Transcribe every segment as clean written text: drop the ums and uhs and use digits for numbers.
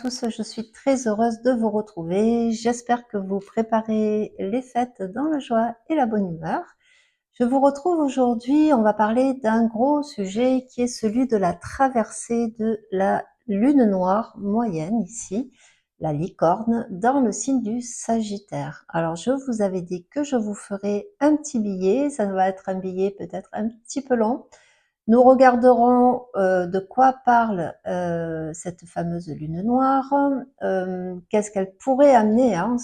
tous, je suis très heureuse de vous retrouver. J'espère que vous préparez les fêtes dans la joie et la bonne humeur. Je vous retrouve aujourd'hui, on va parler d'un gros sujet qui est celui de la traversée de la lune noire moyenne ici, la licorne, dans le signe du Sagittaire. Alors je vous avais dit que je vous ferai un petit billet, ça va être un billet peut-être un petit peu long. Nous regarderons de quoi parle cette fameuse lune noire, qu'est-ce qu'elle pourrait amener hein,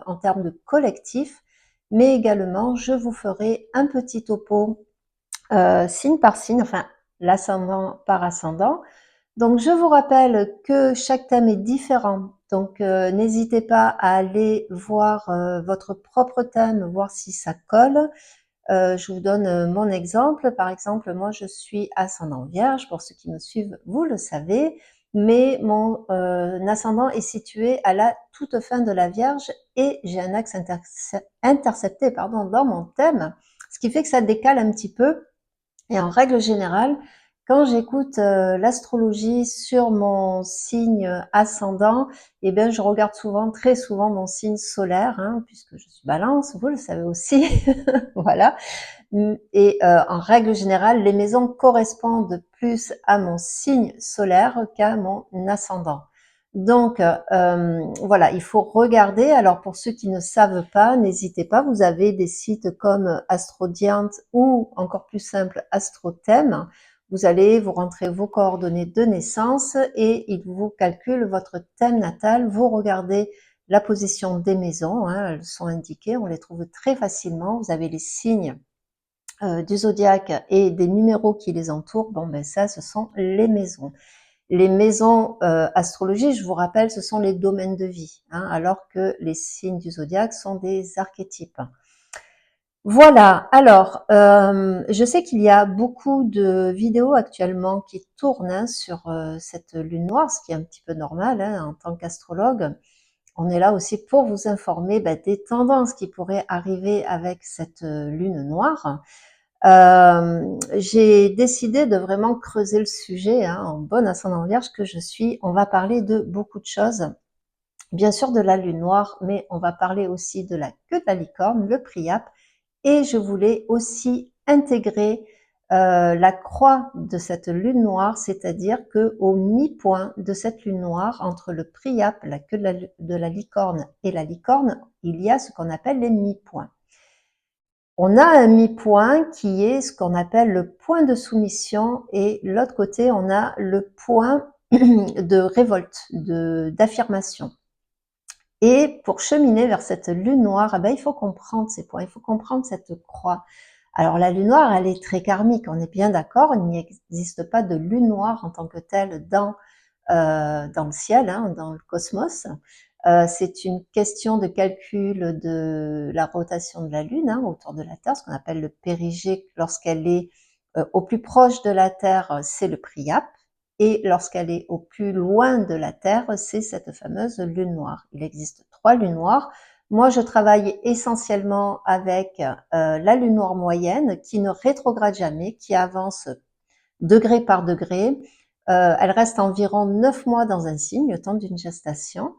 en termes de collectif, mais également je vous ferai un petit topo signe par signe, enfin l'ascendant par ascendant. Donc je vous rappelle que chaque thème est différent, donc n'hésitez pas à aller voir votre propre thème, voir si ça colle. Je vous donne mon exemple. Par exemple, moi, je suis ascendant Vierge. Pour ceux qui me suivent, vous le savez. Mais mon ascendant est situé à la toute fin de la Vierge et j'ai un axe intercepté dans mon thème, ce qui fait que ça décale un petit peu. Et en règle générale, quand j'écoute l'astrologie sur mon signe ascendant, eh bien, je regarde très souvent mon signe solaire, hein, puisque je suis Balance, vous le savez aussi, voilà. Et en règle générale, les maisons correspondent plus à mon signe solaire qu'à mon ascendant. Donc voilà, il faut regarder. Alors pour ceux qui ne savent pas, n'hésitez pas, vous avez des sites comme Astrodiant ou encore plus simple Astrothème. Vous allez vous rentrer vos coordonnées de naissance et il vous calcule votre thème natal. Vous regardez la position des maisons, hein, elles sont indiquées, on les trouve très facilement. Vous avez les signes du zodiaque et des numéros qui les entourent. Bon ben ça, ce sont les maisons. Les maisons astrologie, je vous rappelle, ce sont les domaines de vie, hein, alors que les signes du zodiaque sont des archétypes. Voilà, alors je sais qu'il y a beaucoup de vidéos actuellement qui tournent hein, sur cette lune noire, ce qui est un petit peu normal hein, en tant qu'astrologue. On est là aussi pour vous informer des tendances qui pourraient arriver avec cette lune noire. J'ai décidé de vraiment creuser le sujet hein, en bonne ascendant vierge que je suis. On va parler de beaucoup de choses, bien sûr de la lune noire, mais on va parler aussi de la queue de la licorne, le priape, et je voulais aussi intégrer la croix de cette lune noire, c'est-à-dire que au mi-point de cette lune noire, entre le priape, la queue de la licorne et la licorne, il y a ce qu'on appelle les mi-points. On a un mi-point qui est ce qu'on appelle le point de soumission et l'autre côté, on a le point de révolte, d'affirmation. Et pour cheminer vers cette lune noire, il faut comprendre ces points, il faut comprendre cette croix. Alors la lune noire, elle est très karmique, on est bien d'accord, il n'existe pas de lune noire en tant que telle dans le ciel, hein, dans le cosmos. C'est une question de calcul de la rotation de la Lune hein, autour de la Terre, ce qu'on appelle le périgée. Lorsqu'elle est au plus proche de la Terre, c'est le priape. Et lorsqu'elle est au plus loin de la Terre, c'est cette fameuse lune noire. Il existe 3 lunes noires. Moi, je travaille essentiellement avec la lune noire moyenne qui ne rétrograde jamais, qui avance degré par degré. Elle reste environ 9 mois dans un signe, le temps d'une gestation.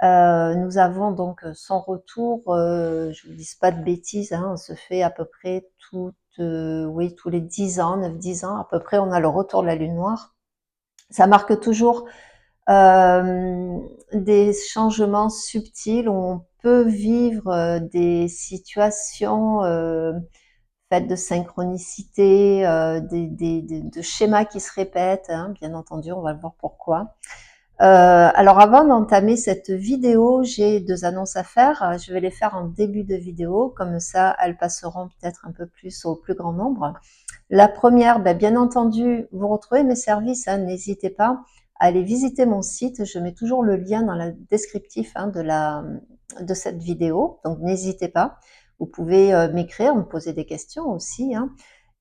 Nous avons donc son retour, je vous dis pas de bêtises, hein, on se fait à peu près tous les 10 ans, 9-10 ans à peu près, on a le retour de la lune noire. Ça marque toujours des changements subtils où on peut vivre des situations faites de synchronicité, de schémas qui se répètent, hein, bien entendu, on va le voir pourquoi. Alors avant d'entamer cette vidéo, j'ai 2 annonces à faire. Je vais les faire en début de vidéo, comme ça elles passeront peut-être un peu plus au plus grand nombre. La première, bien entendu, vous retrouvez mes services, hein, n'hésitez pas à aller visiter mon site. Je mets toujours le lien dans le descriptif hein, de cette vidéo, donc n'hésitez pas. Vous pouvez m'écrire, me poser des questions aussi. Hein.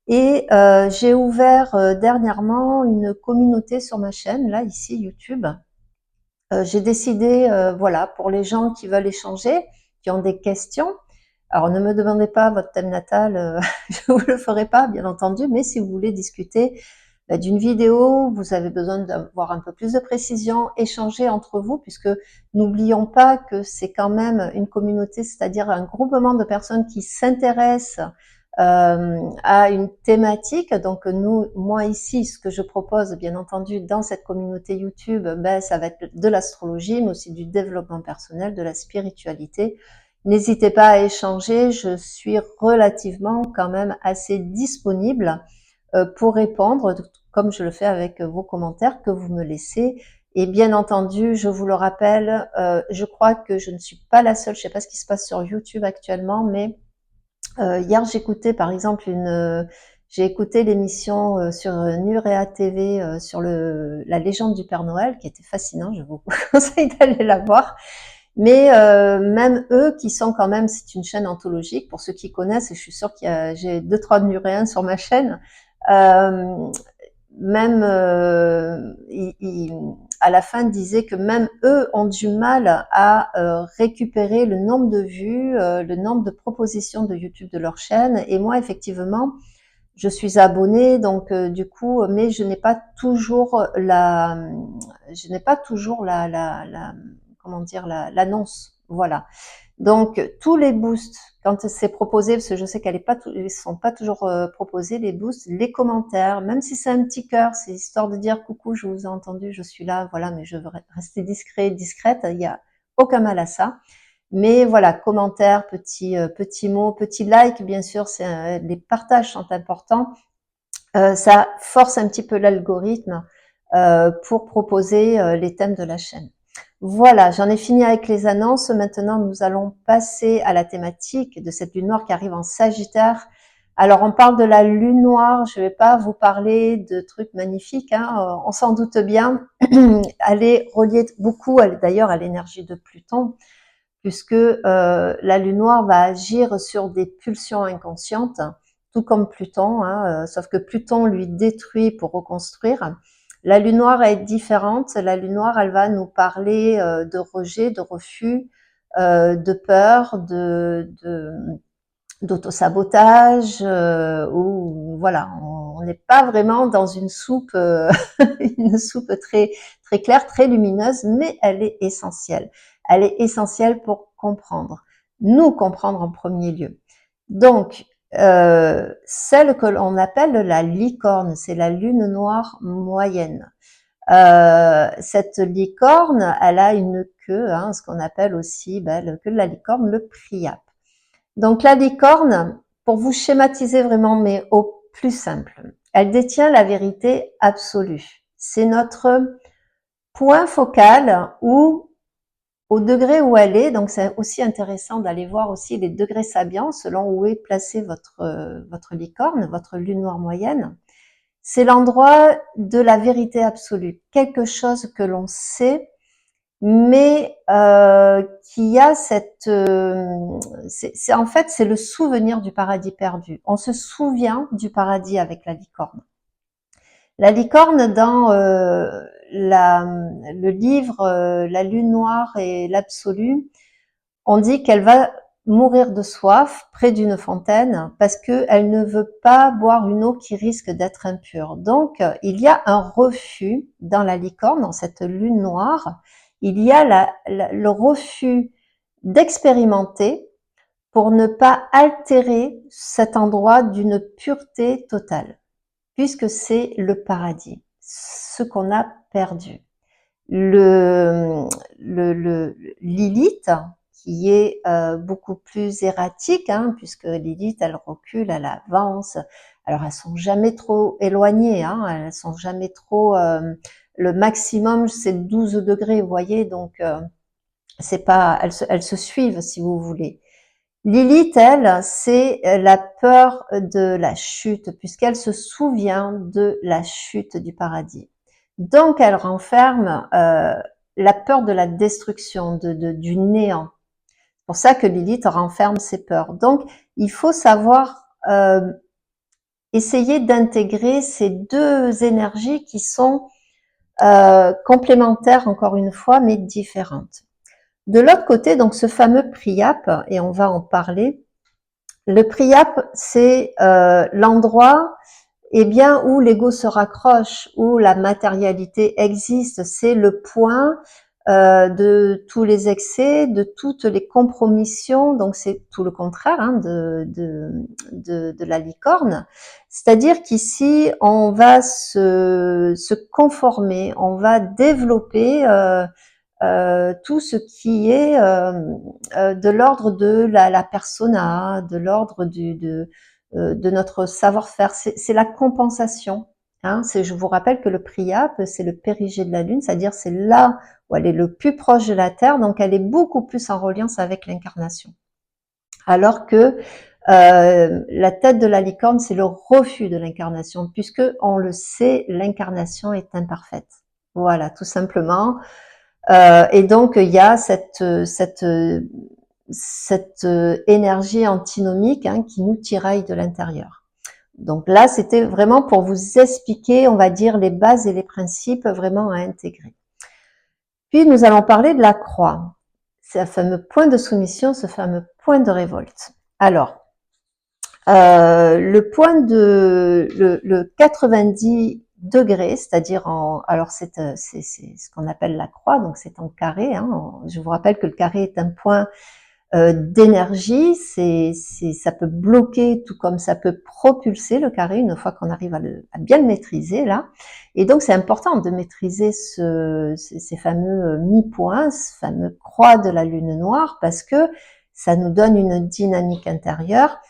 Et j'ai ouvert dernièrement une communauté sur ma chaîne, là, ici, YouTube. J'ai décidé, voilà, pour les gens qui veulent échanger, qui ont des questions. Alors, ne me demandez pas votre thème natal, je vous le ferai pas, bien entendu, mais si vous voulez discuter, d'une vidéo, vous avez besoin d'avoir un peu plus de précision, échanger entre vous, puisque n'oublions pas que c'est quand même une communauté, c'est-à-dire un groupement de personnes qui s'intéressent à une thématique. Donc moi ici, ce que je propose, bien entendu, dans cette communauté YouTube, ça va être de l'astrologie, mais aussi du développement personnel, de la spiritualité. N'hésitez pas à échanger, je suis relativement quand même assez disponible pour répondre, comme je le fais avec vos commentaires que vous me laissez. Et bien entendu, je vous le rappelle, je crois que je ne suis pas la seule, je ne sais pas ce qui se passe sur YouTube actuellement, mais hier j'écoutais par exemple j'ai écouté l'émission sur Nurea TV sur la légende du Père Noël, qui était fascinant, je vous conseille d'aller la voir. Mais même eux qui sont quand même, c'est une chaîne anthologique, pour ceux qui connaissent, et je suis sûre j'ai 2-3 Nuréens sur ma chaîne, euh, même à la fin disaient que même eux ont du mal à récupérer le nombre de vues, le nombre de propositions de YouTube de leur chaîne. Et moi, effectivement, je suis abonnée, donc du coup, mais je n'ai pas toujours comment dire, l'annonce. Voilà. Donc tous les boosts, quand c'est proposé, parce que je sais ils sont pas toujours proposés les boosts, les commentaires, même si c'est un petit cœur, c'est histoire de dire coucou, je vous ai entendu, je suis là, voilà, mais je veux rester discrète, il y a aucun mal à ça. Mais voilà, commentaires, petits mots, petits likes, bien sûr, les partages sont importants. Ça force un petit peu l'algorithme pour proposer les thèmes de la chaîne. Voilà, j'en ai fini avec les annonces. Maintenant, nous allons passer à la thématique de cette lune noire qui arrive en Sagittaire. Alors, on parle de la lune noire. Je ne vais pas vous parler de trucs magnifiques, hein, on s'en doute bien. Elle est reliée beaucoup, d'ailleurs, à l'énergie de Pluton, puisque la lune noire va agir sur des pulsions inconscientes, tout comme Pluton, hein, sauf que Pluton lui détruit pour reconstruire. La lune noire est différente. La lune noire, elle va nous parler de rejet, de refus, de peur, d'autosabotage, ou voilà, on n'est pas vraiment dans une soupe, une soupe très très claire, très lumineuse, mais elle est essentielle. Elle est essentielle pour nous comprendre en premier lieu. Donc, celle que l'on appelle la licorne, c'est la lune noire moyenne. Cette licorne, elle a une queue, hein, ce qu'on appelle aussi la queue de la licorne, le priape. Donc la licorne, pour vous schématiser vraiment, mais au plus simple, elle détient la vérité absolue. C'est notre point focal où, au degré où elle est, donc c'est aussi intéressant d'aller voir aussi les degrés sabiens selon où est placée votre licorne, votre lune noire moyenne. C'est l'endroit de la vérité absolue, quelque chose que l'on sait, mais qui a en fait c'est le souvenir du paradis perdu. On se souvient du paradis avec la licorne. La licorne dans le livre La Lune Noire et l'Absolu, on dit qu'elle va mourir de soif près d'une fontaine parce qu'elle ne veut pas boire une eau qui risque d'être impure. Donc, il y a un refus dans la licorne, dans cette lune noire. Il y a le refus d'expérimenter pour ne pas altérer cet endroit d'une pureté totale, puisque c'est le paradis, ce qu'on a perdu. Le Lilith, qui est beaucoup plus erratique, hein, puisque Lilith, elle recule, elle avance. Alors, elles sont jamais trop éloignées, hein, elles sont jamais trop... le maximum, c'est 12 degrés, vous voyez, donc c'est pas... elles se suivent, si vous voulez. Lilith, elle, c'est la peur de la chute, puisqu'elle se souvient de la chute du paradis. Donc, elle renferme la peur de la destruction, du néant. C'est pour ça que Lilith renferme ses peurs. Donc, il faut savoir essayer d'intégrer ces deux énergies qui sont complémentaires, encore une fois, mais différentes. De l'autre côté, donc ce fameux priape, et on va en parler, le priape, c'est l'endroit eh bien, où l'ego se raccroche, où la matérialité existe, c'est le point de tous les excès, de toutes les compromissions, donc c'est tout le contraire hein, de la licorne. C'est-à-dire qu'ici, on va se conformer, on va développer tout ce qui est de l'ordre de la persona, de l'ordre de notre savoir-faire. C'est la compensation. Hein. Je vous rappelle que le Priape, c'est le périgée de la Lune, c'est-à-dire c'est là où elle est le plus proche de la Terre, donc elle est beaucoup plus en reliance avec l'incarnation. Alors que la tête de la licorne, c'est le refus de l'incarnation, puisque on le sait, l'incarnation est imparfaite. Voilà, tout simplement. Et donc il y a cette énergie antinomique hein, qui nous tiraille de l'intérieur. Donc là, c'était vraiment pour vous expliquer, on va dire, les bases et les principes vraiment à intégrer. Puis nous allons parler de la croix. C'est un fameux point de soumission, ce fameux point de révolte. Alors, le point de le 90 degrés, c'est-à-dire alors c'est ce qu'on appelle la croix, donc c'est en carré. Hein, je vous rappelle que le carré est un point d'énergie, ça peut bloquer tout comme ça peut propulser le carré une fois qu'on arrive à bien le maîtriser là. Et donc c'est important de maîtriser ces fameux mi-points, ce fameux croix de la lune noire, parce que ça nous donne une dynamique intérieure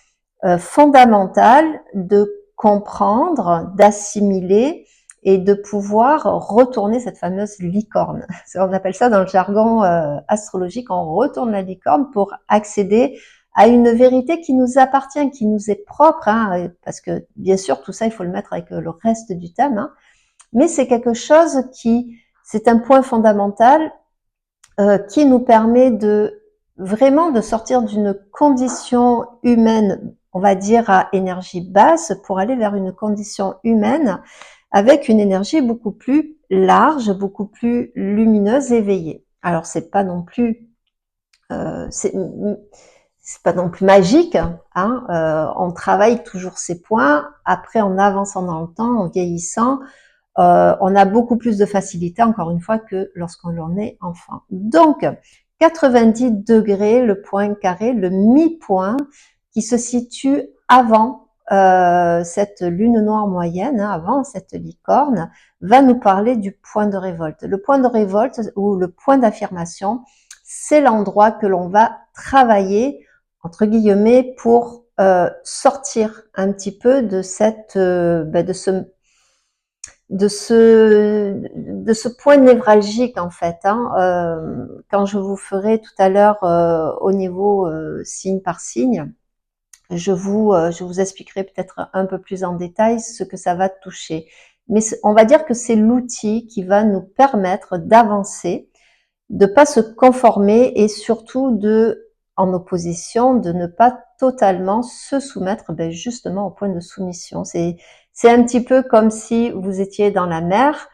fondamentale de comprendre, d'assimiler et de pouvoir retourner cette fameuse licorne. On appelle ça dans le jargon astrologique, on retourne la licorne pour accéder à une vérité qui nous appartient, qui nous est propre, hein, parce que bien sûr tout ça il faut le mettre avec le reste du thème, hein, mais c'est quelque chose c'est un point fondamental qui nous permet vraiment de sortir d'une condition humaine, on va dire à énergie basse, pour aller vers une condition humaine avec une énergie beaucoup plus large, beaucoup plus lumineuse, éveillée. Alors c'est pas non plus c'est pas non plus magique, hein, on travaille toujours ces points. Après, en avançant dans le temps, en vieillissant, on a beaucoup plus de facilité, encore une fois, que lorsqu'on en est enfant. Donc, 90 degrés, le point carré, le mi-point, qui se situe avant cette lune noire moyenne, hein, avant cette licorne, va nous parler du point de révolte. Le point de révolte ou le point d'affirmation, c'est l'endroit que l'on va travailler, entre guillemets, pour sortir un petit peu de de ce point névralgique en fait. Hein, quand je vous ferai tout à l'heure au niveau signe par signe, je vous expliquerai peut-être un peu plus en détail ce que ça va toucher. Mais on va dire que c'est l'outil qui va nous permettre d'avancer, de pas se conformer et surtout en opposition, de ne pas totalement se soumettre justement au point de soumission. C'est un petit peu comme si vous étiez dans la mer,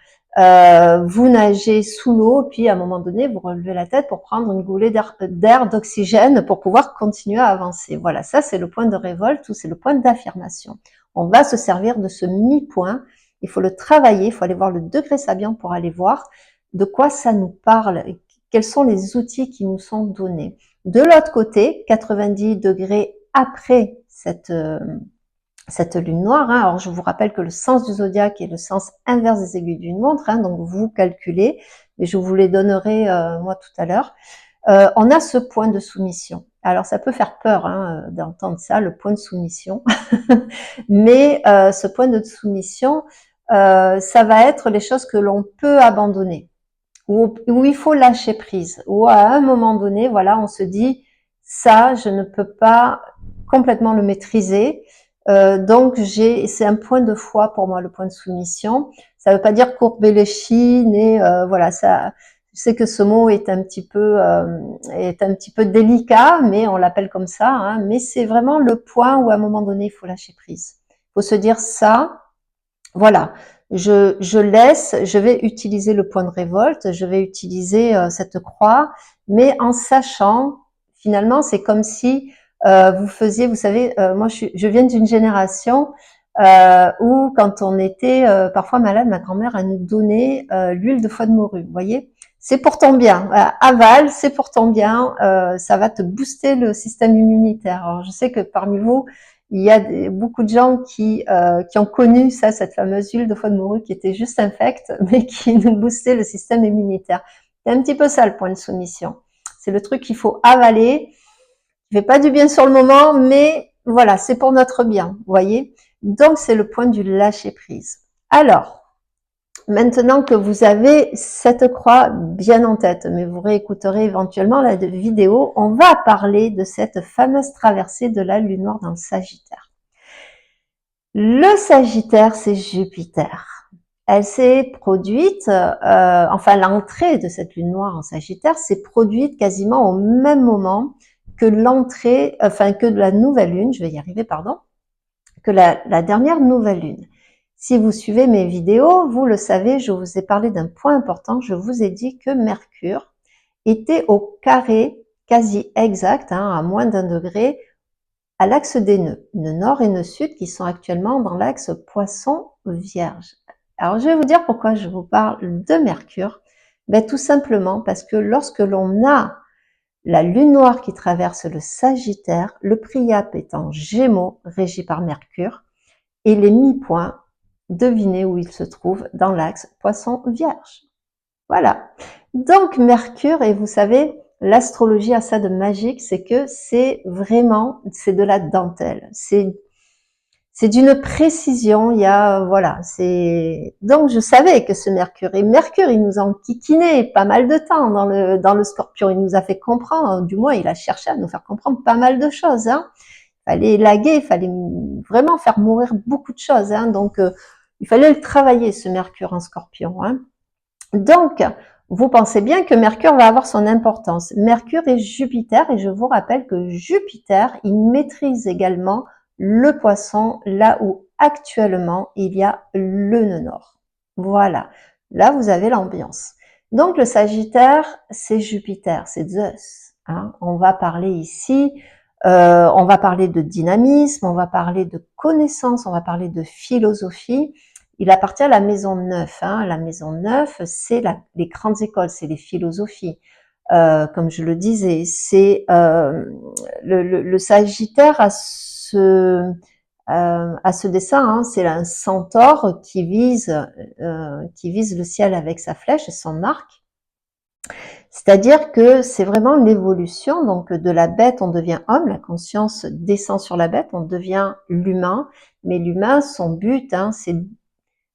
vous nagez sous l'eau, puis à un moment donné, vous relevez la tête pour prendre une goulée d'air, d'oxygène, pour pouvoir continuer à avancer. Voilà, ça c'est le point de révolte ou c'est le point d'affirmation. On va se servir de ce mi-point, il faut le travailler, il faut aller voir le degré Sabian pour aller voir de quoi ça nous parle, quels sont les outils qui nous sont donnés. De l'autre côté, 90 degrés après cette lune noire. Hein. Alors je vous rappelle que le sens du zodiaque est le sens inverse des aiguilles d'une montre, hein, donc vous calculez, mais je vous les donnerai moi tout à l'heure. On a ce point de soumission. Alors ça peut faire peur hein, d'entendre ça, le point de soumission, mais ce point de soumission, ça va être les choses que l'on peut abandonner, où il faut lâcher prise, où à un moment donné, voilà, on se dit ça, je ne peux pas complètement le maîtriser. Donc c'est un point de foi pour moi, le point de soumission. Ça ne veut pas dire courber les chines et voilà, ça. Je sais que ce mot est un petit peu délicat, mais on l'appelle comme ça. Hein, mais c'est vraiment le point où à un moment donné il faut lâcher prise. Il faut se dire ça, voilà. Je laisse, je vais utiliser le point de révolte, je vais utiliser cette croix, mais en sachant, finalement, c'est comme si vous faisiez, vous savez, moi je viens d'une génération ou quand on était parfois malade, ma grand-mère elle nous donnait l'huile de foie de morue. Vous voyez, c'est pour ton bien. Avale, c'est pour ton bien. Ça va te booster le système immunitaire. Alors, je sais que parmi vous, il y a beaucoup de gens qui ont connu ça, cette fameuse huile de foie de morue qui était juste infecte, mais qui nous boostait le système immunitaire. C'est un petit peu ça le point de soumission. C'est le truc qu'il faut avaler. Il fait pas du bien sur le moment, mais voilà, c'est pour notre bien, vous voyez. Donc, c'est le point du lâcher-prise. Alors, maintenant que vous avez cette croix bien en tête, mais vous réécouterez éventuellement la vidéo, on va parler de cette fameuse traversée de la lune noire dans le Sagittaire. Le Sagittaire, c'est Jupiter. Elle s'est produite, enfin l'entrée de cette lune noire en Sagittaire s'est produite quasiment au même moment que l'entrée, enfin que de la nouvelle lune, je vais y arriver, pardon, que la dernière nouvelle lune. Si vous suivez mes vidéos, vous le savez, je vous ai parlé d'un point important, je vous ai dit que Mercure était au carré quasi exact, à moins d'1 degré, à l'axe des nœuds nord et nœud sud, qui sont actuellement dans l'axe Poisson-Vierge. Alors je vais vous dire pourquoi je vous parle de Mercure. Tout simplement parce que lorsque l'on a la lune noire qui traverse le Sagittaire, le Priape est en Gémeaux, régi par Mercure, et les mi-points, devinez où ils se trouvent dans l'axe Poisson-Vierge. Voilà. Donc Mercure, et vous savez, l'astrologie a ça de magique, c'est que c'est vraiment, c'est de la dentelle. C'est d'une précision, il y a, voilà, c'est, donc je savais que ce Mercure, et Mercure, il nous a enquiquiné pas mal de temps dans le Scorpion, il nous a fait comprendre, du moins il a cherché à nous faire comprendre pas mal de choses, hein. Il fallait élaguer, il fallait vraiment faire mourir beaucoup de choses, hein. Donc il fallait le travailler, ce Mercure en Scorpion, hein. Donc, vous pensez bien que Mercure va avoir son importance. Mercure et Jupiter, et je vous rappelle que Jupiter, il maîtrise également le Poisson, là où actuellement il y a le nœud nord. Voilà, là vous avez l'ambiance. Donc le Sagittaire, c'est Jupiter, c'est Zeus, hein. On va parler ici, on va parler de dynamisme, on va parler de connaissance, on va parler de philosophie. Il appartient à la maison 9. La maison 9, c'est les grandes écoles, c'est les philosophies. Comme je le disais, c'est le Sagittaire à ce dessin, hein, c'est un centaure qui vise le ciel avec sa flèche et son arc. C'est-à-dire que c'est vraiment l'évolution, donc de la bête on devient homme, la conscience descend sur la bête, on devient l'humain, mais l'humain, son but, hein, c'est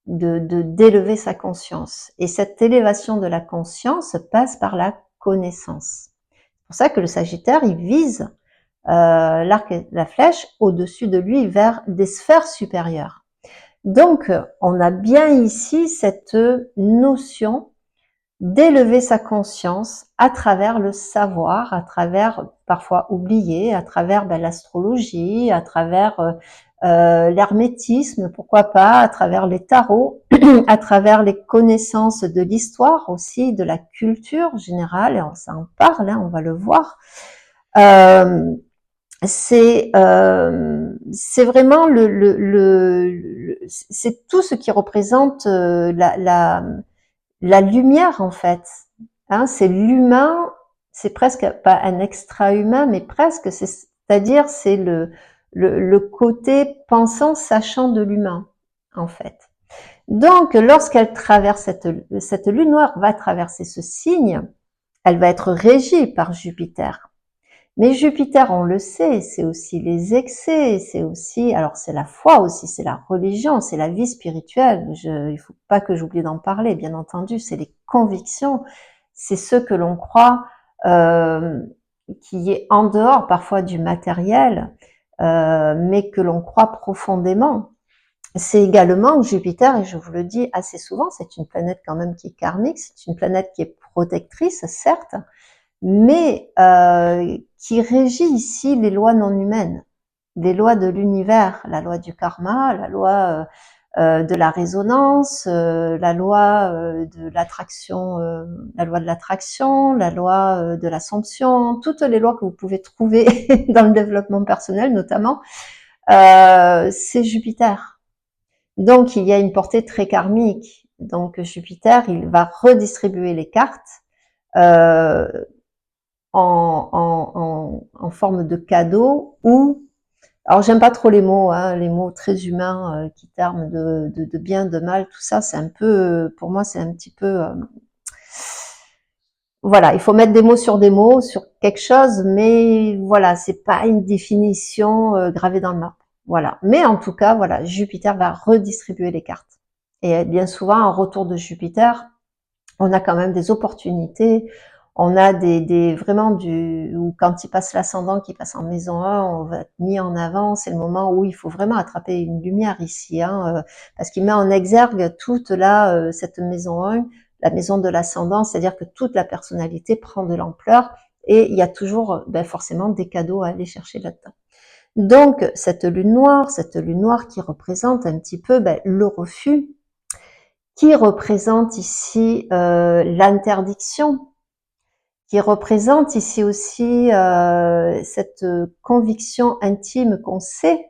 d'élever sa conscience. Et cette élévation de la conscience passe par la connaissance. C'est pour ça que le Sagittaire, il vise l'arc et la flèche au-dessus de lui vers des sphères supérieures. Donc, on a bien ici cette notion d'élever sa conscience à travers le savoir, à travers parfois oublié, à travers l'astrologie, à travers l'hermétisme, pourquoi pas, à travers les tarots, à travers les connaissances de l'histoire aussi, de la culture générale, et ça en parle, hein, on va le voir. C'est vraiment c'est tout ce qui représente la lumière en fait, hein, c'est l'humain, c'est presque pas un extra-humain, mais presque, c'est-à-dire c'est le côté pensant, sachant de l'humain en fait. Donc lorsqu'elle traverse cette lune noire va traverser ce signe, elle va être régie par Jupiter. Mais Jupiter, on le sait, c'est aussi les excès, c'est aussi, alors c'est la foi aussi, c'est la religion, c'est la vie spirituelle. Il faut pas que j'oublie d'en parler, bien entendu, c'est les convictions, c'est ce que l'on croit qui est en dehors parfois du matériel, mais que l'on croit profondément. C'est également Jupiter, et je vous le dis assez souvent, c'est une planète quand même qui est karmique, c'est une planète qui est protectrice, certes, mais qui régit ici les lois non humaines, les lois de l'univers, la loi du karma, la loi de la résonance, la loi de l'attraction, la loi de l'attraction, la loi de l'assomption, toutes les lois que vous pouvez trouver dans le développement personnel notamment, c'est Jupiter. Donc, il y a une portée très karmique. Donc, Jupiter, il va redistribuer les cartes euh, en forme de cadeau ou alors j'aime pas trop les mots, hein, les mots très humains qui terment de bien, de mal, tout ça, c'est un peu, pour moi, c'est un petit peu, voilà, il faut mettre des mots sur quelque chose, mais voilà, c'est pas une définition gravée dans le marbre. Voilà. Mais en tout cas, voilà, Jupiter va redistribuer les cartes. Et bien souvent, en retour de Jupiter, on a quand même des opportunités, on a vraiment ou quand il passe l'ascendant, qui passe en maison 1, on va être mis en avant, c'est le moment où il faut vraiment attraper une lumière ici, hein, parce qu'il met en exergue toute cette maison 1, la maison de l'ascendant, c'est-à-dire que toute la personnalité prend de l'ampleur et il y a toujours forcément des cadeaux à aller chercher là-dedans. Donc cette lune noire qui représente un petit peu le refus, qui représente ici l'interdiction, qui représente ici aussi cette conviction intime qu'on sait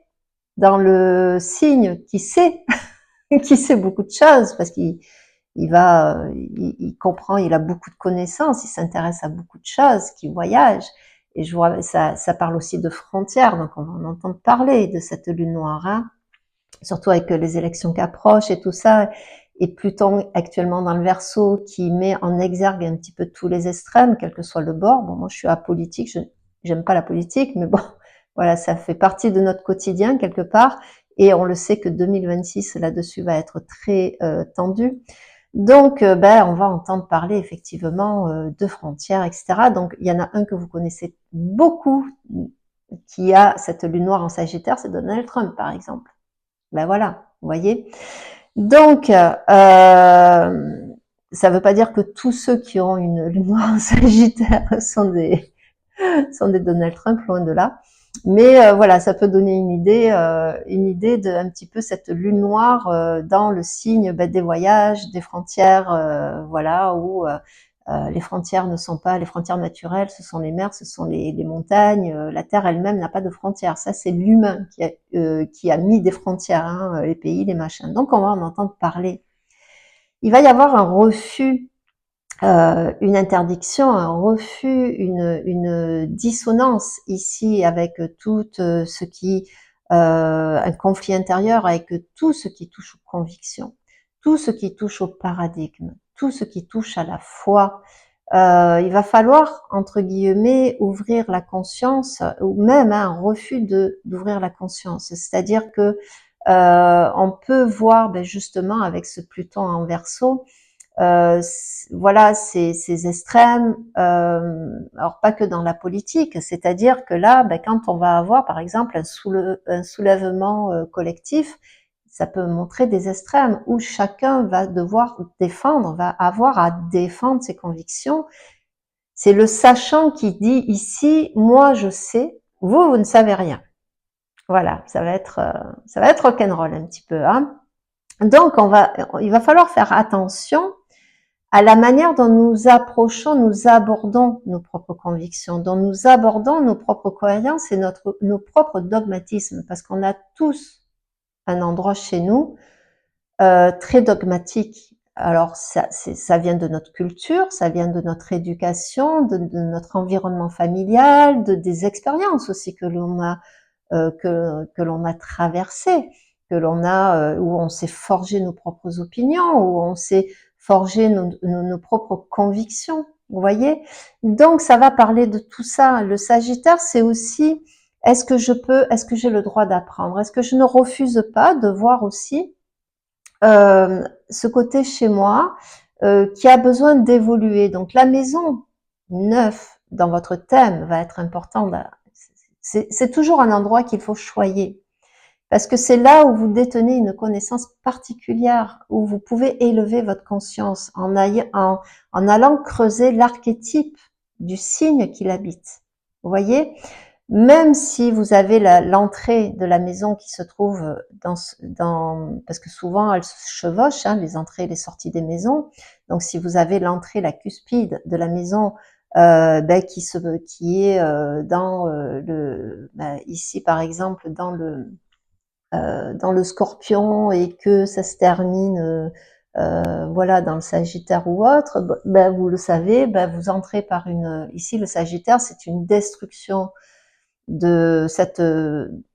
dans le signe qui sait, qui sait beaucoup de choses, parce il comprend, il a beaucoup de connaissances, il s'intéresse à beaucoup de choses, qui voyage. Et je vois, ça parle aussi de frontières, donc on va en entendre parler de cette lune noire, hein, surtout avec les élections qui approchent et tout ça. Et Pluton actuellement dans le Verseau qui met en exergue un petit peu tous les extrêmes, quel que soit le bord. Bon, moi je suis apolitique, j'aime pas la politique, mais bon, voilà, ça fait partie de notre quotidien quelque part. Et on le sait que 2026 là-dessus va être très tendu. Donc, on va entendre parler effectivement de frontières, etc. Donc, il y en a un que vous connaissez beaucoup, qui a cette lune noire en Sagittaire, c'est Donald Trump, par exemple. Ben voilà, vous voyez. Donc, ça ne veut pas dire que tous ceux qui ont une lune noire en Sagittaire sont des Donald Trump, loin de là. Mais voilà, ça peut donner une idée de un petit peu cette lune noire dans le signe des voyages, des frontières, voilà, où les frontières ne sont pas les frontières naturelles, ce sont les mers, ce sont les montagnes. La Terre elle-même n'a pas de frontières. Ça, c'est l'humain qui a mis des frontières, hein, les pays, les machins. Donc, on va en entendre parler. Il va y avoir un refus, une interdiction, un refus, une dissonance ici avec tout ce qui, un conflit intérieur avec tout ce qui touche aux convictions, tout ce qui touche au paradigme, tout ce qui touche à la foi. Il va falloir, entre guillemets, ouvrir la conscience, ou même un refus d'ouvrir la conscience. C'est-à-dire que on peut voir justement avec ce Pluton en Verseau, voilà ces extrêmes, alors pas que dans la politique, c'est-à-dire que là, quand on va avoir par exemple un soulèvement collectif, ça peut montrer des extrêmes où chacun va devoir défendre, va avoir à défendre ses convictions. C'est le sachant qui dit ici, moi je sais, vous ne savez rien. Voilà, ça va être rock'n'roll un petit peu, hein. Donc il va falloir faire attention à la manière dont nous approchons, nous abordons nos propres convictions, dont nous abordons nos propres croyances et nos propres dogmatismes, parce qu'on a tous un endroit chez nous très dogmatique. Alors ça vient de notre culture, ça vient de notre éducation, de notre environnement familial, des expériences aussi que l'on a l'on a traversées, que l'on a où on s'est forgé nos propres opinions, où on s'est forgé nos propres convictions. Vous voyez. Donc ça va parler de tout ça. Le Sagittaire, c'est aussi est-ce que j'ai le droit d'apprendre? Est-ce que je ne refuse pas de voir aussi ce côté chez moi qui a besoin d'évoluer. Donc la maison 9 dans votre thème va être important. C'est toujours un endroit qu'il faut choyer parce que c'est là où vous détenez une connaissance particulière, où vous pouvez élever votre conscience en allant creuser l'archétype du signe qui l'habite. Vous voyez, même si vous avez l'entrée de la maison qui se trouve parce que souvent elles se chevauchent, hein, les entrées et les sorties des maisons. Donc si vous avez l'entrée, la cuspide de la maison qui est dans ici par exemple dans dans le Scorpion et que ça se termine voilà dans le Sagittaire ou autre, ben vous le savez, ben vous entrez par une ici le Sagittaire, c'est une destruction de cette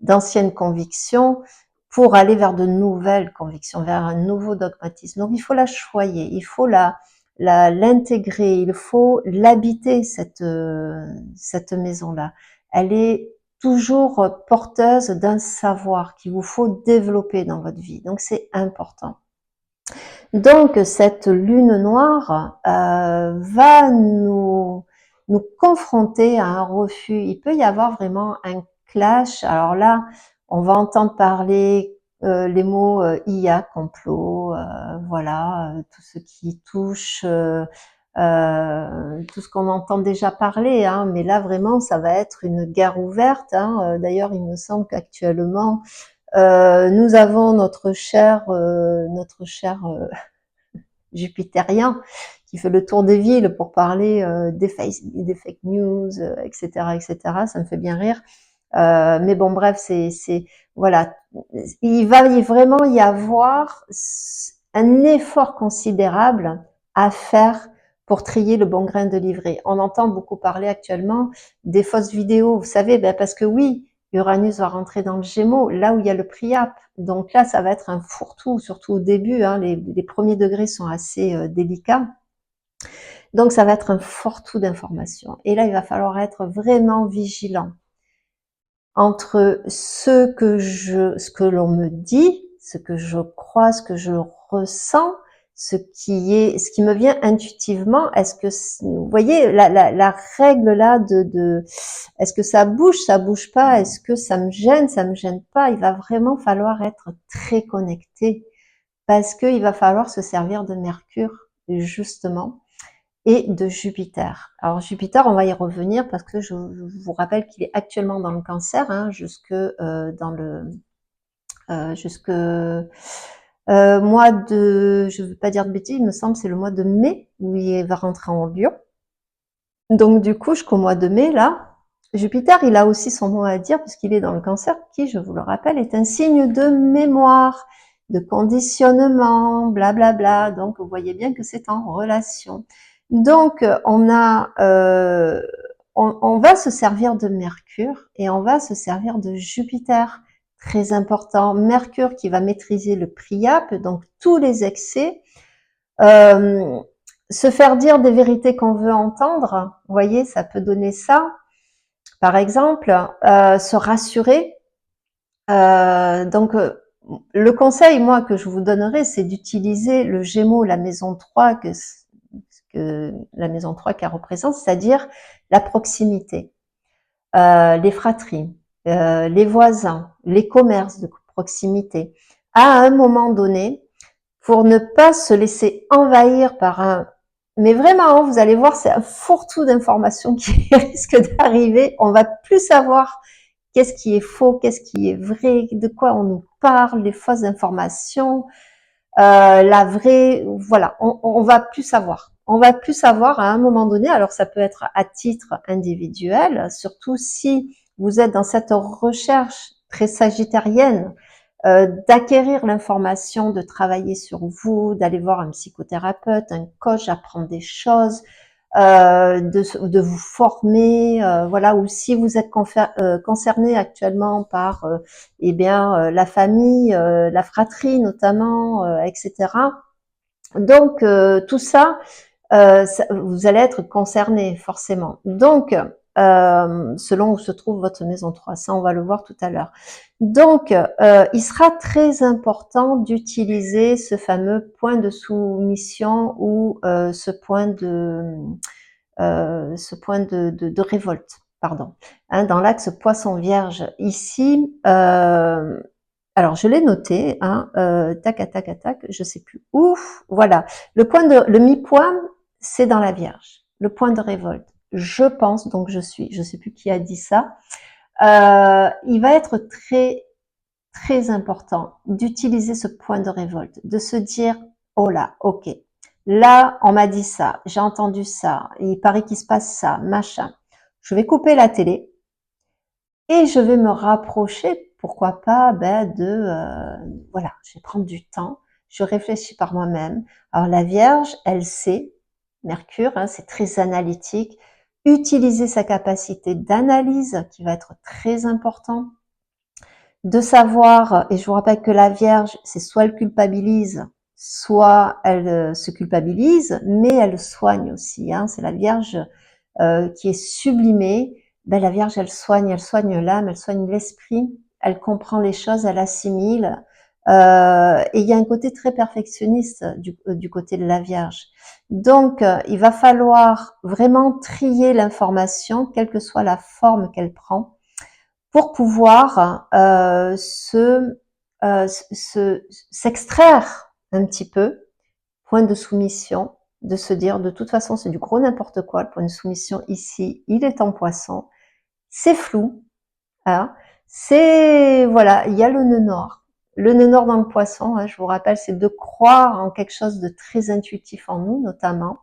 d'anciennes convictions pour aller vers de nouvelles convictions, vers un nouveau dogmatisme. Donc il faut la choyer, il faut l'intégrer, il faut l'habiter cette maison-là. Elle est toujours porteuse d'un savoir qu'il vous faut développer dans votre vie. Donc c'est important. Donc cette lune noire va nous confronter à un refus. Il peut y avoir vraiment un clash. Alors là, on va entendre parler les mots IA, complot, voilà, tout ce qui touche, tout ce qu'on entend déjà parler, hein, mais là vraiment, ça va être une guerre ouverte. Hein. D'ailleurs, il me semble qu'actuellement, nous avons notre cher jupitérien qui fait le tour des villes pour parler des fake news, etc., etc. Ça me fait bien rire. Mais bon, bref, voilà. Il va vraiment y avoir un effort considérable à faire pour trier le bon grain de livret. On entend beaucoup parler actuellement des fausses vidéos. Vous savez, ben parce que oui, Uranus va rentrer dans le Gémeaux, là où il y a le Priap. Donc là, ça va être un fourre-tout, surtout au début. Hein, les premiers degrés sont assez délicats. Donc ça va être un fourre-tout d'informations. Et là, il va falloir être vraiment vigilant entre ce que l'on me dit, ce que je crois, ce que je ressens, ce qui me vient intuitivement. Est-ce que, vous voyez, la règle là est-ce que ça bouge pas, est-ce que ça me gêne pas, il va vraiment falloir être très connecté parce qu'il va falloir se servir de Mercure, justement, et de Jupiter. Alors Jupiter, on va y revenir parce que je vous rappelle qu'il est actuellement dans le Cancer, hein, jusque dans le mois de, je ne veux pas dire de bêtises, il me semble c'est le mois de mai où il va rentrer en Lion. Donc du coup, jusqu'au mois de mai là, Jupiter, il a aussi son mot à dire puisqu'il est dans le Cancer, qui, je vous le rappelle, est un signe de mémoire, de conditionnement, blablabla. Bla bla. Donc vous voyez bien que c'est en relation. Donc on va se servir de Mercure et on va se servir de Jupiter, très important. Mercure qui va maîtriser le priap, donc tous les excès. Se faire dire des vérités qu'on veut entendre, vous voyez, ça peut donner ça. Par exemple, se rassurer. Donc, le conseil, moi, que je vous donnerais, c'est d'utiliser le Gémeaux, la maison 3, que la maison 3 qu'elle représente, c'est-à-dire la proximité, les fratries, les voisins, les commerces de proximité. À un moment donné, pour ne pas se laisser envahir par un... Mais vraiment, vous allez voir, c'est un fourre-tout d'informations qui risque d'arriver. On va plus savoir qu'est-ce qui est faux, qu'est-ce qui est vrai, de quoi on nous parle, les fausses informations, la vraie, voilà, on va plus savoir. On va plus savoir à un moment donné. Alors ça peut être à titre individuel, surtout si vous êtes dans cette recherche très sagittarienne d'acquérir l'information, de travailler sur vous, d'aller voir un psychothérapeute, un coach, apprendre des choses, de vous former, voilà. Ou si vous êtes concerné actuellement par, eh bien, la famille, la fratrie notamment, etc. Donc tout ça, vous allez être concerné forcément. Donc selon où se trouve votre maison 3, ça on va le voir tout à l'heure. Donc il sera très important d'utiliser ce fameux point de soumission ou ce point de révolte, pardon, hein, dans l'axe Poisson-Vierge. Ici, alors je l'ai noté, hein, tac, tac, tac, je sais plus où. Voilà, le mi-point, c'est dans la Vierge, le point de révolte. Je pense, donc je sais plus qui a dit ça. Il va être très très important d'utiliser ce point de révolte, de se dire oh là, ok, là on m'a dit ça, j'ai entendu ça, il paraît qu'il se passe ça, machin. Je vais couper la télé et je vais me rapprocher pourquoi pas voilà, je vais prendre du temps, je réfléchis par moi-même. Alors la Vierge, elle sait, Mercure, hein, c'est très analytique, utiliser sa capacité d'analyse qui va être très important, de savoir, et je vous rappelle que la Vierge, c'est soit elle culpabilise, soit elle se culpabilise, mais elle soigne aussi, hein, c'est la Vierge qui est sublimée. Ben, la Vierge, elle soigne l'âme, elle soigne l'esprit, elle comprend les choses, elle assimile. Et il y a un côté très perfectionniste du côté de la Vierge. Donc, il va falloir vraiment trier l'information, quelle que soit la forme qu'elle prend, pour pouvoir s'extraire un petit peu, point de soumission, de se dire de toute façon c'est du gros n'importe quoi, le point de soumission ici, il est en Poisson, c'est flou, hein, c'est, voilà, il y a le nœud nord. Le nœud nord dans le Poisson, hein, je vous rappelle, c'est de croire en quelque chose de très intuitif en nous, notamment.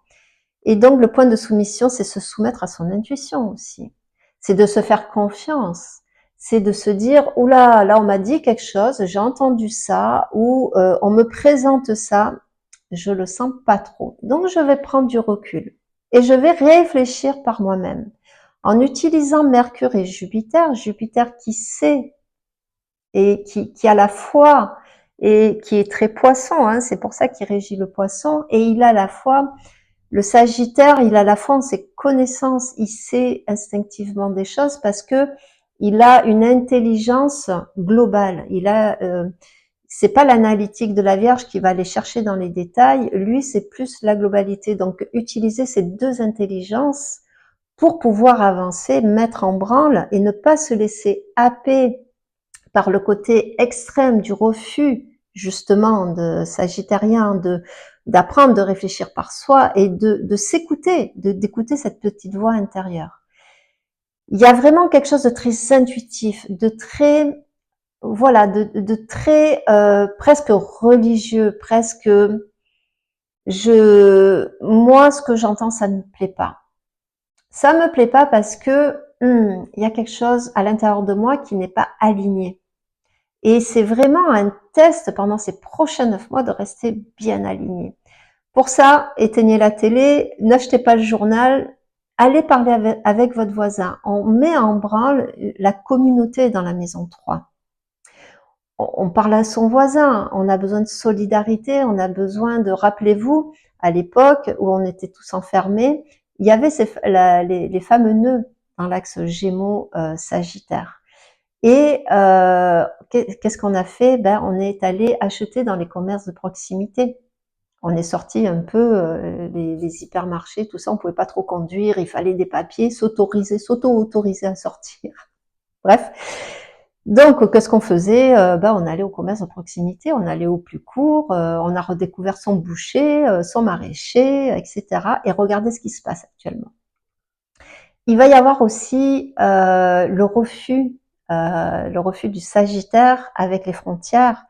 Et donc le point de soumission, c'est se soumettre à son intuition aussi. C'est de se faire confiance. C'est de se dire, oula, là on m'a dit quelque chose, j'ai entendu ça, ou on me présente ça, je le sens pas trop. Donc je vais prendre du recul et je vais réfléchir par moi-même. En utilisant Mercure et Jupiter, Jupiter qui sait et qui a la foi et qui est très poisson, hein, c'est pour ça qu'il régit le poisson, et il a la foi. Le Sagittaire, il a la foi en ses connaissances, il sait instinctivement des choses parce que il a une intelligence globale. C'est pas l'analytique de la Vierge qui va aller chercher dans les détails. Lui, c'est plus la globalité. Donc, utiliser ces deux intelligences pour pouvoir avancer, mettre en branle et ne pas se laisser happer par le côté extrême du refus, justement, de Sagittariens, d'apprendre de réfléchir par soi et de s'écouter, d'écouter cette petite voix intérieure. Il y a vraiment quelque chose de très intuitif, de très, voilà, de très presque religieux, presque. Moi, ce que j'entends, ça ne me plaît pas. Ça me plaît pas parce que il y a quelque chose à l'intérieur de moi qui n'est pas aligné. Et c'est vraiment un test pendant ces prochains 9 mois de rester bien aligné. Pour ça, éteignez la télé, n'achetez pas le journal, allez parler avec votre voisin. On met en branle la communauté dans la maison 3. On parle à son voisin, on a besoin de solidarité, on a besoin de, rappelez-vous, à l'époque où on était tous enfermés, il y avait les fameux nœuds dans l'axe Gémeaux-Sagittaire. Et qu'est-ce qu'on a fait? On est allé acheter dans les commerces de proximité. On est sorti un peu les hypermarchés, tout ça, on pouvait pas trop conduire, il fallait des papiers, s'auto-autoriser à sortir. Bref. Donc, qu'est-ce qu'on faisait? On allait au commerce de proximité, on allait au plus court, on a redécouvert son boucher, son maraîcher, etc. Et regardez ce qui se passe actuellement. Il va y avoir aussi le refus du Sagittaire avec les frontières.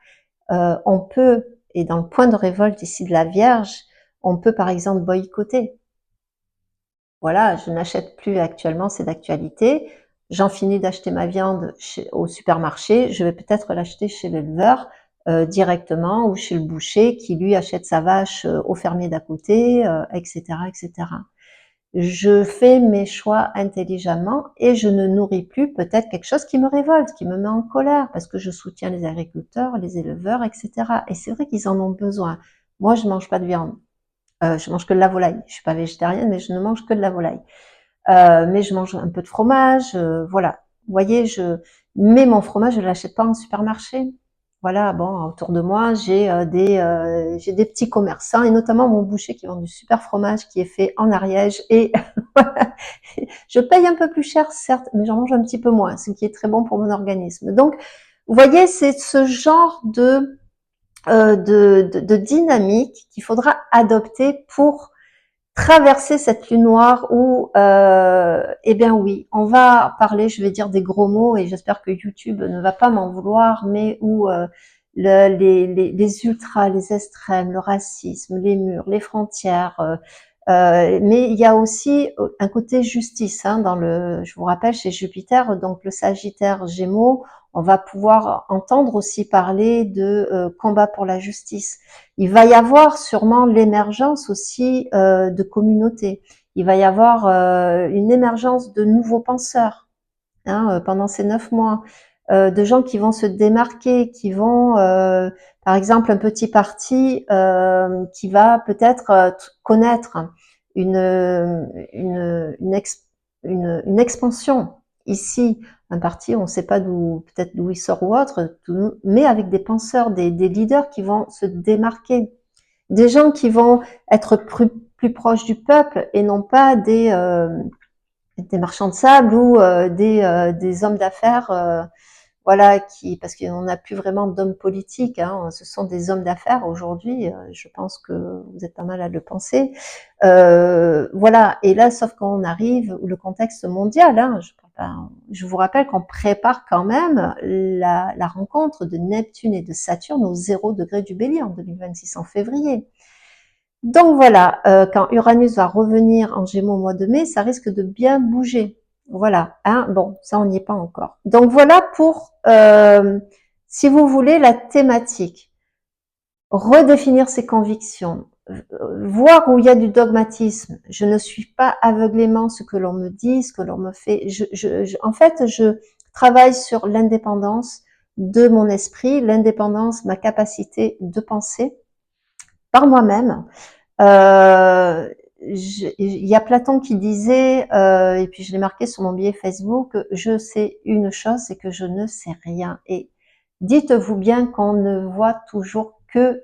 On peut, et dans le point de révolte ici de la Vierge, on peut par exemple boycotter. Voilà, je n'achète plus actuellement, c'est d'actualité. J'en finis d'acheter ma viande au supermarché, je vais peut-être l'acheter chez l'éleveur directement ou chez le boucher qui lui achète sa vache au fermier d'à côté, etc., etc. Je fais mes choix intelligemment et je ne nourris plus peut-être quelque chose qui me révolte, qui me met en colère parce que je soutiens les agriculteurs, les éleveurs, etc. Et c'est vrai qu'ils en ont besoin. Moi, je mange pas de viande. Je mange que de la volaille. Je suis pas végétarienne, mais je ne mange que de la volaille. Mais je mange un peu de fromage, voilà. Vous voyez, mais mon fromage, je l'achète pas en supermarché. Voilà, bon, autour de moi, j'ai des petits commerçants et notamment mon boucher qui vend du super fromage qui est fait en Ariège et voilà. Je paye un peu plus cher, certes, mais j'en mange un petit peu moins, ce qui est très bon pour mon organisme. Donc, vous voyez, c'est ce genre de dynamique qu'il faudra adopter pour traverser cette lune noire où, eh bien oui, on va parler, je vais dire des gros mots et j'espère que YouTube ne va pas m'en vouloir, mais où les ultras, les extrêmes, le racisme, les murs, les frontières, mais il y a aussi un côté justice, hein, je vous rappelle, chez Jupiter, donc le Sagittaire Gémeaux, On va pouvoir entendre aussi parler de combat pour la justice. Il va y avoir sûrement l'émergence aussi de communautés. Il va y avoir une émergence de nouveaux penseurs pendant ces 9 mois, de gens qui vont se démarquer, qui vont, par exemple, un petit parti qui va peut-être connaître une, une expansion ici, un parti, on ne sait pas d'où, peut-être d'où il sort ou autre, mais avec des penseurs, des leaders qui vont se démarquer, des gens qui vont être plus proches du peuple et non pas des marchands de sable ou des hommes d'affaires, voilà, qui parce qu'on n'a plus vraiment d'hommes politiques, ce sont des hommes d'affaires aujourd'hui. Je pense que vous êtes pas mal à le penser. Voilà. Et là, sauf qu'on arrive le contexte mondial. Je vous rappelle qu'on prépare quand même la rencontre de Neptune et de Saturne au 0 degré du Bélier en 2026 en février. Donc voilà, quand Uranus va revenir en Gémeaux au mois de mai, ça risque de bien bouger. Voilà, bon, ça on n'y est pas encore. Donc voilà pour, si vous voulez, la thématique. Redéfinir ses convictions, voir où il y a du dogmatisme. Je ne suis pas aveuglément ce que l'on me dit, ce que l'on me fait. En fait, je travaille sur l'indépendance de mon esprit, l'indépendance, ma capacité de penser par moi-même. Il y a Platon qui disait, et puis je l'ai marqué sur mon billet Facebook, je sais une chose, c'est que je ne sais rien. Et dites-vous bien qu'on ne voit toujours que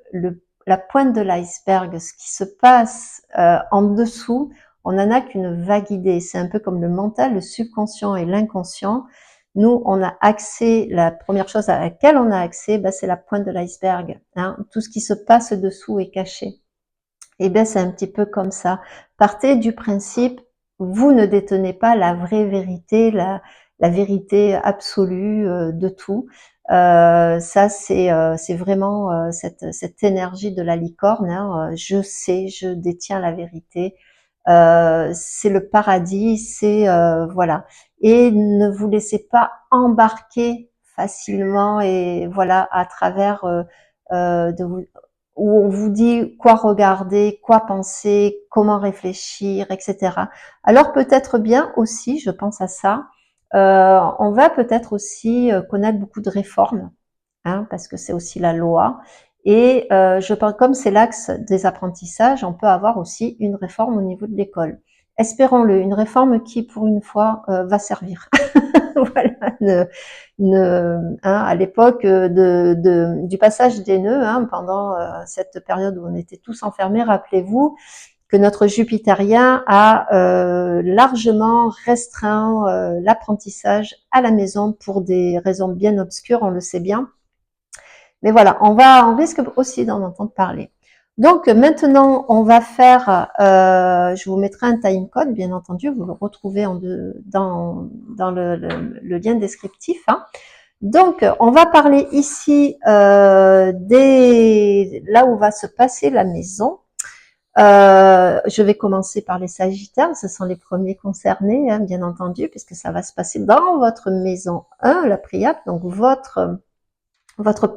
la pointe de l'iceberg, ce qui se passe en dessous, on n'en a qu'une vague idée. C'est un peu comme le mental, le subconscient et l'inconscient. Nous, on a accès, la première chose à laquelle on a accès, c'est la pointe de l'iceberg. Tout ce qui se passe dessous est caché. Eh bien, c'est un petit peu comme ça. Partez du principe, vous ne détenez pas la vraie vérité, la vérité absolue de tout. Ça, c'est vraiment cette énergie de la licorne. Je sais, je détiens la vérité. C'est le paradis, c'est voilà. Et ne vous laissez pas embarquer facilement et voilà à travers où on vous dit quoi regarder, quoi penser, comment réfléchir, etc. Alors peut-être bien aussi, je pense à ça, on va peut-être aussi connaître beaucoup de réformes, parce que c'est aussi la loi. Et je pense, comme c'est l'axe des apprentissages, on peut avoir aussi une réforme au niveau de l'école. Espérons-le, une réforme qui, pour une fois, va servir. Voilà, à l'époque du passage des nœuds, pendant cette période où on était tous enfermés, rappelez-vous que notre jupitérien a largement restreint l'apprentissage à la maison pour des raisons bien obscures, on le sait bien. Mais voilà, on risque aussi d'en entendre parler. Donc maintenant, on va faire, je vous mettrai un timecode, bien entendu, vous le retrouvez dans le lien descriptif. Donc, on va parler ici là où va se passer la maison. Je vais commencer par les Sagittaires, ce sont les premiers concernés, bien entendu, puisque ça va se passer dans votre maison 1, la Priape, donc votre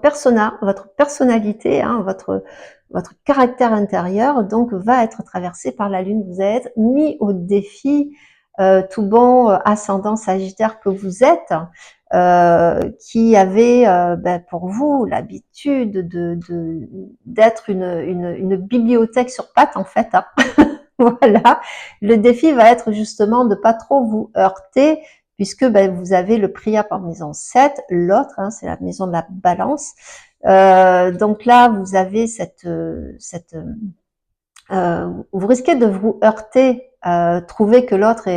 persona, votre personnalité, votre caractère intérieur, donc va être traversé par la Lune. Vous êtes mis au défi, tout bon ascendant Sagittaire que vous êtes, qui avait pour vous l'habitude d'être une bibliothèque sur pattes en fait. Voilà, le défi va être justement de pas trop vous heurter puisque vous avez le Priap en maison 7, l'autre, c'est la maison de la balance. Donc là, vous avez vous risquez de vous heurter, trouver que l'autre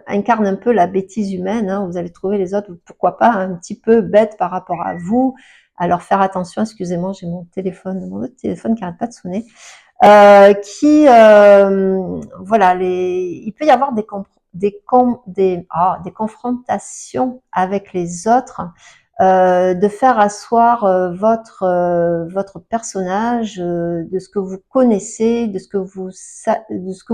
incarne un peu la bêtise humaine. Vous allez trouver les autres, pourquoi pas, un petit peu bêtes par rapport à vous. Alors faire attention, excusez-moi, j'ai mon autre téléphone qui n'arrête pas de sonner. Voilà, il peut y avoir des confrontations avec les autres, de faire asseoir votre personnage, de ce que vous connaissez, de ce que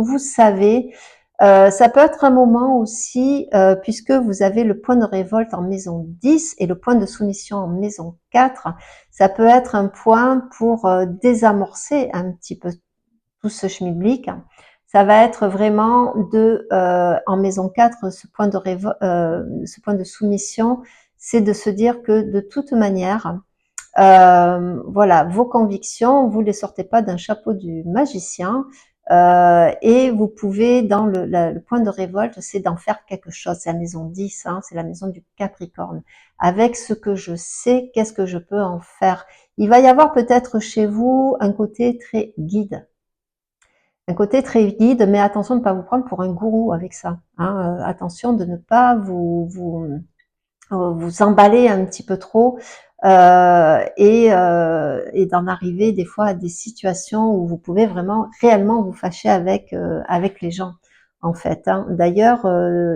vous savez, Ça peut être un moment aussi, puisque vous avez le point de révolte en maison 10 et le point de soumission en maison 4, ça peut être un point pour désamorcer un petit peu tout ce schmilblick. Ça va être vraiment en maison 4, ce point de soumission, c'est de se dire que de toute manière, voilà, vos convictions, vous les sortez pas d'un chapeau du magicien, et vous pouvez, dans le point de révolte, c'est d'en faire quelque chose. C'est la maison 10, hein, c'est la maison du Capricorne. Avec ce que je sais, qu'est-ce que je peux en faire? Il va y avoir peut-être chez vous un côté très guide. Un côté très guide, mais attention de ne pas vous prendre pour un gourou avec ça. Hein. Attention de ne pas vous emballer un petit peu trop, et d'en arriver des fois à des situations où vous pouvez vraiment réellement vous fâcher avec les gens, en fait. Hein. D'ailleurs,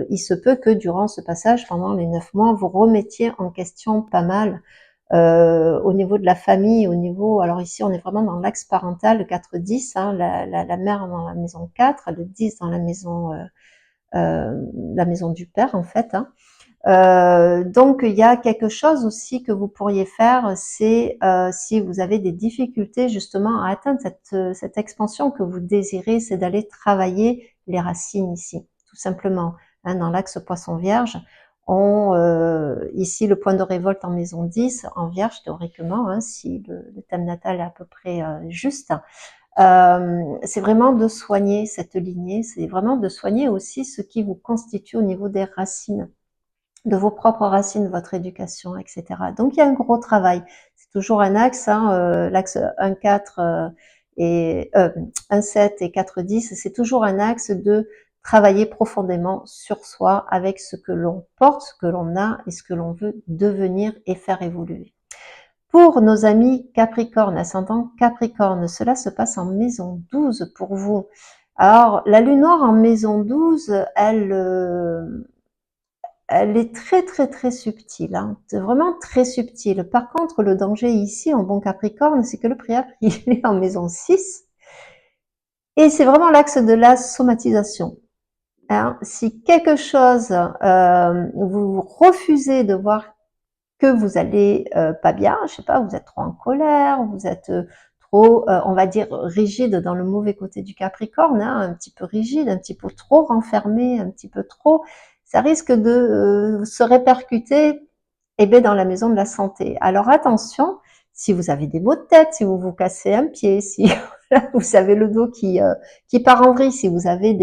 il se peut que durant ce passage, pendant les 9 mois, vous remettiez en question pas mal, au niveau de la famille, au niveau, alors ici on est vraiment dans l'axe parental, le 4-10, hein, la mère dans la maison 4, le 10 dans la maison du père, en fait. Hein. Donc il y a quelque chose aussi que vous pourriez faire, c'est si vous avez des difficultés justement à atteindre cette expansion que vous désirez, c'est d'aller travailler les racines ici, tout simplement. Hein, dans l'axe poisson vierge, ici le point de révolte en maison 10, en vierge théoriquement, hein, si le thème natal est à peu près juste, c'est vraiment de soigner cette lignée, c'est vraiment de soigner aussi ce qui vous constitue au niveau des racines, de vos propres racines, votre éducation, etc. Donc il y a un gros travail. C'est toujours un axe, hein, l'axe 1-4 et 1-7 et 4-10, c'est toujours un axe de travailler profondément sur soi avec ce que l'on porte, ce que l'on a et ce que l'on veut devenir et faire évoluer. Pour nos amis Capricorne, ascendant Capricorne, cela se passe en maison 12 pour vous. Alors, la lune noire en maison 12, elle est très très très subtile, hein. C'est vraiment très subtil. Par contre, le danger ici, en bon Capricorne, c'est que le priap, il est en maison 6, et c'est vraiment l'axe de la somatisation. Hein. Si quelque chose, vous refusez de voir que vous allez pas bien, je sais pas, vous êtes trop en colère, vous êtes trop, on va dire, rigide dans le mauvais côté du Capricorne, hein, un petit peu rigide, un petit peu trop renfermé, un petit peu trop, ça risque de se répercuter dans la maison de la santé. Alors attention, si vous avez des maux de tête, si vous vous cassez un pied, si vous avez le dos qui part en vrille, si vous avez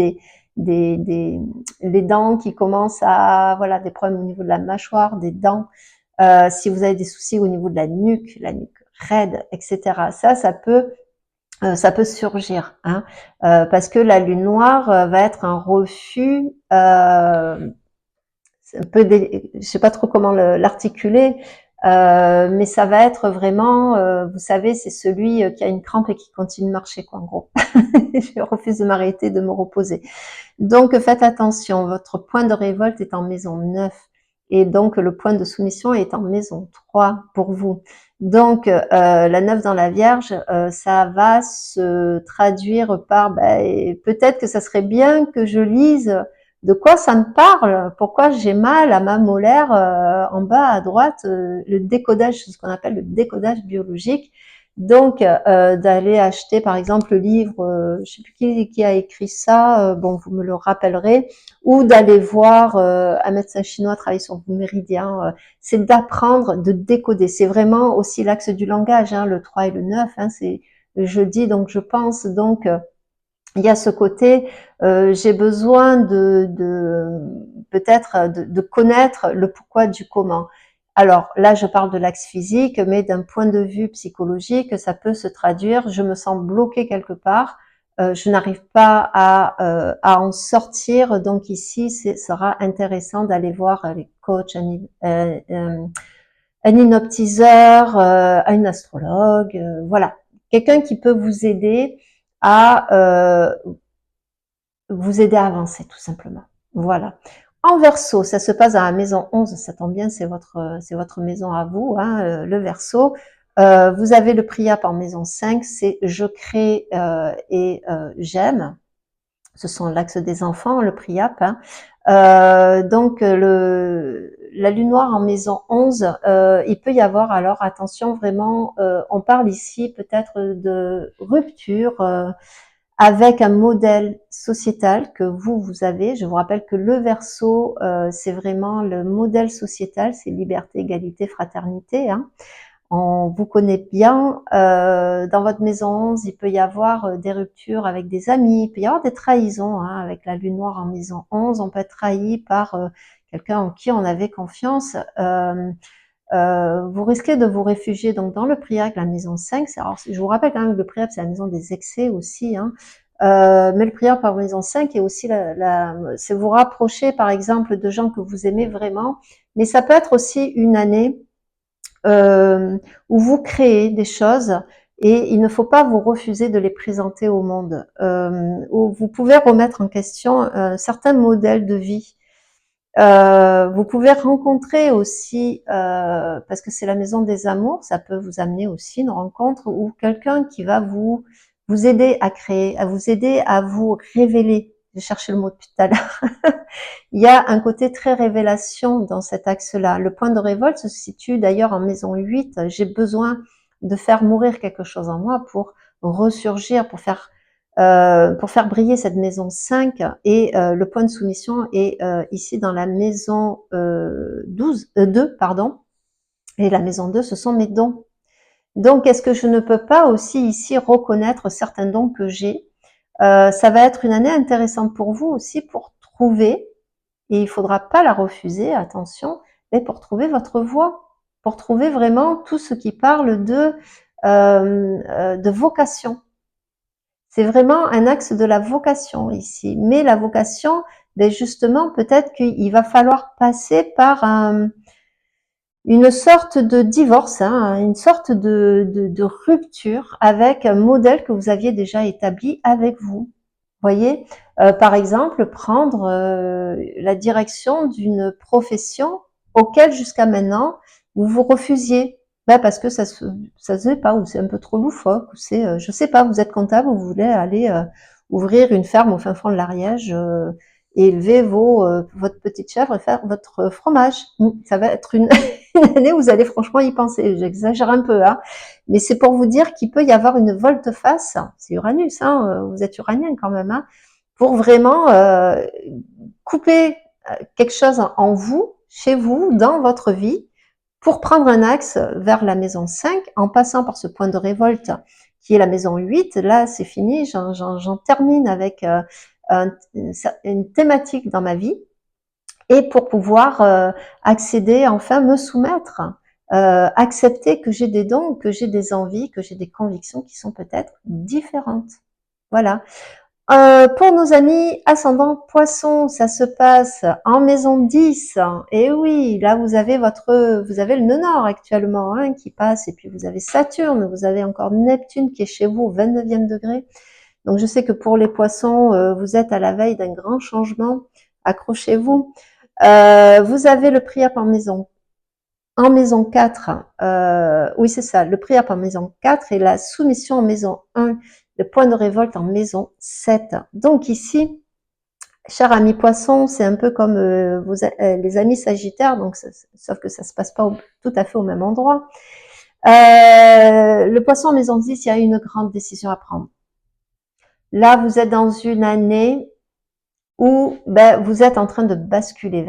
les dents qui commencent à, voilà, des problèmes au niveau de la mâchoire, des dents, si vous avez des soucis au niveau de la nuque raide, etc. Ça peut surgir, hein, parce que la lune noire va être un refus. Un peu, je sais pas trop comment l'articuler, mais ça va être vraiment, vous savez, c'est celui qui a une crampe et qui continue de marcher, quoi, en gros. Je refuse de m'arrêter, de me reposer. Donc faites attention, votre point de révolte est en maison 9 et donc le point de soumission est en maison 3 pour vous. Donc la 9 dans la Vierge, ça va se traduire par peut-être que ça serait bien que je lise de quoi ça me parle, pourquoi j'ai mal à ma molaire en bas à droite, le décodage, ce qu'on appelle le décodage biologique. Donc, d'aller acheter, par exemple, le livre, je sais plus qui a écrit ça, bon, vous me le rappellerez, ou d'aller voir un médecin chinois travailler sur vos méridiens. C'est d'apprendre, de décoder. C'est vraiment aussi l'axe du langage, hein, le 3 et le 9. Hein, c'est je dis, donc je pense. Donc, il y a ce côté, j'ai besoin peut-être de connaître le pourquoi du comment. Alors là, je parle de l'axe physique, mais d'un point de vue psychologique, ça peut se traduire, je me sens bloquée quelque part, je n'arrive pas à en sortir, donc ici, ce sera intéressant d'aller voir les coachs, un hypnotiseur, un astrologue, voilà. Quelqu'un qui peut vous aider à à avancer, tout simplement. Voilà. En Verseau, ça se passe à la maison 11, ça tombe bien, c'est votre maison à vous, hein, le Verseau. Vous avez le Priap en maison 5, c'est je crée et j'aime. Ce sont l'axe des enfants, le Priap. Hein. Donc, la lune noire en maison 11, il peut y avoir, alors attention vraiment, on parle ici peut-être de rupture avec un modèle sociétal que vous avez. Je vous rappelle que le Verseau, c'est vraiment le modèle sociétal, c'est liberté, égalité, fraternité. Hein. On vous connaît bien. Dans votre maison 11, il peut y avoir des ruptures avec des amis, il peut y avoir des trahisons. Hein, avec la lune noire en maison 11, on peut être trahi par quelqu'un en qui on avait confiance. Vous risquez de vous réfugier donc dans le Priap, la maison 5. Alors, je vous rappelle quand même que le Priap, c'est la maison des excès aussi. Hein. Mais le Priap par maison 5 est aussi c'est vous rapprocher par exemple de gens que vous aimez vraiment. Mais ça peut être aussi une année où vous créez des choses et il ne faut pas vous refuser de les présenter au monde. Où vous pouvez remettre en question certains modèles de vie. Vous pouvez rencontrer aussi, parce que c'est la maison des amours, ça peut vous amener aussi une rencontre ou quelqu'un qui va vous aider à créer, à vous aider à vous révéler. J'ai cherché le mot depuis tout à l'heure. Il y a un côté très révélation dans cet axe-là. Le point de révolte se situe d'ailleurs en maison 8. J'ai besoin de faire mourir quelque chose en moi pour ressurgir, pour faire briller cette maison 5 et le point de soumission est ici dans la maison 2, pardon. Et la maison 2, ce sont mes dons. Donc, est-ce que je ne peux pas aussi ici reconnaître certains dons que j'ai ça va être une année intéressante pour vous aussi pour trouver, et il ne faudra pas la refuser, attention, mais pour trouver votre voie, pour trouver vraiment tout ce qui parle de vocation. C'est vraiment un axe de la vocation ici. Mais la vocation, ben justement, peut-être qu'il va falloir passer par une sorte de divorce, hein, une sorte de rupture avec un modèle que vous aviez déjà établi avec vous. Voyez, par exemple, prendre la direction d'une profession auquel jusqu'à maintenant vous vous refusiez. Ben parce que ça se faisait pas, ou c'est un peu trop loufoque, ou c'est, je sais pas, vous êtes comptable, vous voulez aller ouvrir une ferme au fin fond de l'Ariège et élever votre petite chèvre et faire votre fromage. Ça va être une, une année où vous allez franchement y penser. J'exagère un peu, hein, mais c'est pour vous dire qu'il peut y avoir une volte-face. C'est Uranus, hein, vous êtes uranien quand même, hein, pour vraiment couper quelque chose en vous, chez vous, dans votre vie, pour prendre un axe vers la maison 5, en passant par ce point de révolte qui est la maison 8. Là, c'est fini, j'en termine avec une thématique dans ma vie, et pour pouvoir accéder, enfin me soumettre, accepter que j'ai des dons, que j'ai des envies, que j'ai des convictions qui sont peut-être différentes. Voilà. Pour nos amis ascendant Poisson, ça se passe en maison 10. Et oui, là vous avez le nœud nord actuellement hein, qui passe, et puis vous avez Saturne, vous avez encore Neptune qui est chez vous au 29e degré. Donc je sais que pour les Poissons, vous êtes à la veille d'un grand changement. Accrochez-vous. Vous avez le Priap en maison 4, oui c'est ça, le Priap en maison 4 et la soumission en maison 1, le point de révolte en maison 7. Donc ici, cher ami Poisson, c'est un peu comme les amis Sagittaires, donc sauf que ça se passe pas tout à fait au même endroit. Le Poisson en maison 10, il y a une grande décision à prendre. Là, vous êtes dans une année où vous êtes en train de basculer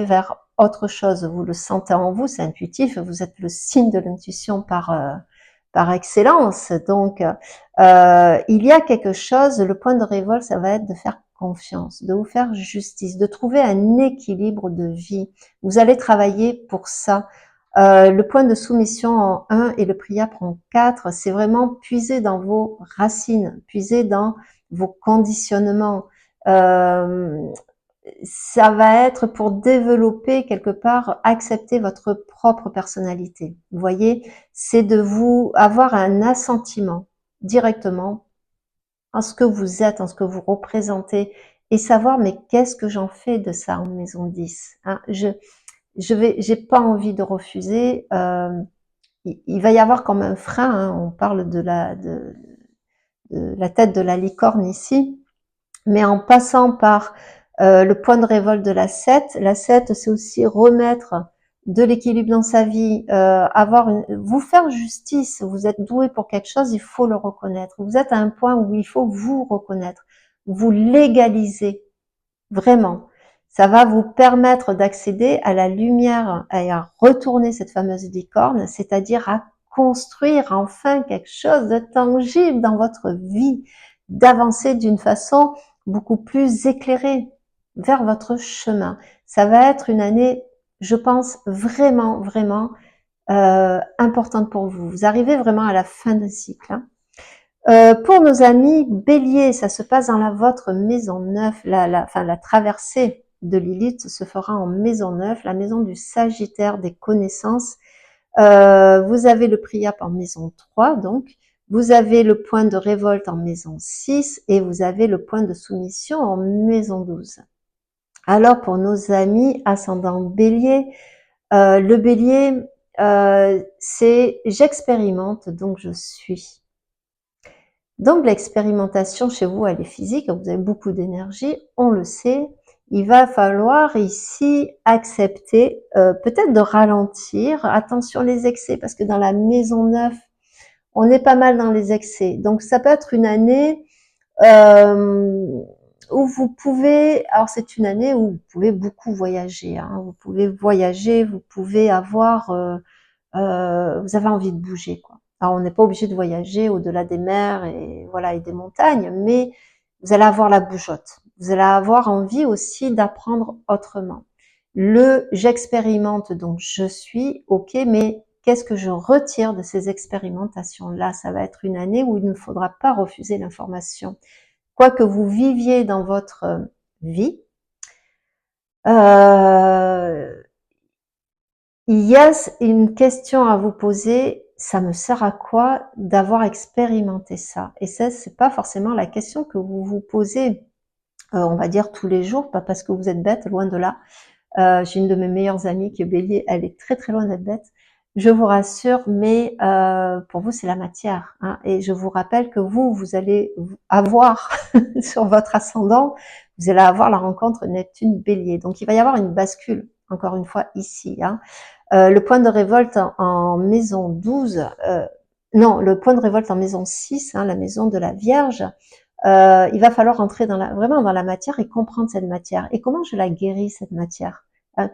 vers autre chose. Vous le sentez en vous, c'est intuitif, vous êtes le signe de l'intuition par excellence. Donc, il y a quelque chose, le point de révolte, ça va être de faire confiance, de vous faire justice, de trouver un équilibre de vie. Vous allez travailler pour ça. Le point de soumission en 1 et le Priap en 4, c'est vraiment puiser dans vos racines, puiser dans vos conditionnements. Ça va être pour développer quelque part, accepter votre propre personnalité. Vous voyez, c'est de vous avoir un assentiment directement en ce que vous êtes, en ce que vous représentez, et savoir mais qu'est-ce que j'en fais de ça en maison 10 hein, j'ai pas envie de refuser. Il va y avoir comme un frein. Hein, on parle de la tête de la licorne ici. mais en passant par le point de révolte de la 7. La 7, c'est aussi remettre de l'équilibre dans sa vie, vous faire justice. Vous êtes doué pour quelque chose, il faut le reconnaître. Vous êtes à un point où il faut vous reconnaître, vous légaliser, vraiment. Ça va vous permettre d'accéder à la lumière et à retourner cette fameuse licorne, c'est-à-dire à construire enfin quelque chose de tangible dans votre vie, d'avancer d'une façon beaucoup plus éclairée vers votre chemin. Ça va être une année, je pense, vraiment, vraiment importante pour vous. Vous arrivez vraiment à la fin d'un cycle. Hein. Pour nos amis Bélier, ça se passe dans votre maison 9, la traversée de Lilith se fera en maison 9, la maison du Sagittaire des connaissances. Vous avez le Priap en maison 3, donc vous avez le point de révolte en maison 6 et vous avez le point de soumission en maison 12. Alors pour nos amis ascendant Bélier, le Bélier, c'est j'expérimente, donc je suis. Donc l'expérimentation chez vous, elle est physique, vous avez beaucoup d'énergie, on le sait. Il va falloir ici accepter peut-être de ralentir. Attention les excès, parce que dans la maison 9, on est pas mal dans les excès. Donc ça peut être une année où vous pouvez, alors c'est une année où vous pouvez beaucoup voyager. Hein, vous pouvez voyager, vous pouvez avoir, vous avez envie de bouger, quoi. Alors on n'est pas obligé de voyager au-delà des mers et voilà et des montagnes, mais vous allez avoir la bougeotte. Vous allez avoir envie aussi d'apprendre autrement. J'expérimente, donc je suis, ok, mais qu'est-ce que je retire de ces expérimentations-là? Ça va être une année où il ne faudra pas refuser l'information. Quoi que vous viviez dans votre vie, il y a une question à vous poser, ça me sert à quoi d'avoir expérimenté ça? Et ça, c'est pas forcément la question que vous vous posez, on va dire tous les jours, pas parce que vous êtes bête, loin de là. J'ai une de mes meilleures amies qui est Bélier, elle est très très loin d'être bête. Je vous rassure, mais pour vous c'est la matière. Hein, et je vous rappelle que vous allez avoir sur votre ascendant, vous allez avoir la rencontre Neptune-Bélier. Donc il va y avoir une bascule, encore une fois ici. Hein. Le point de révolte en maison 12, non, le point de révolte en maison 6, hein, la maison de la Vierge, il va falloir entrer vraiment dans la matière et comprendre cette matière. Et comment je la guéris, cette matière?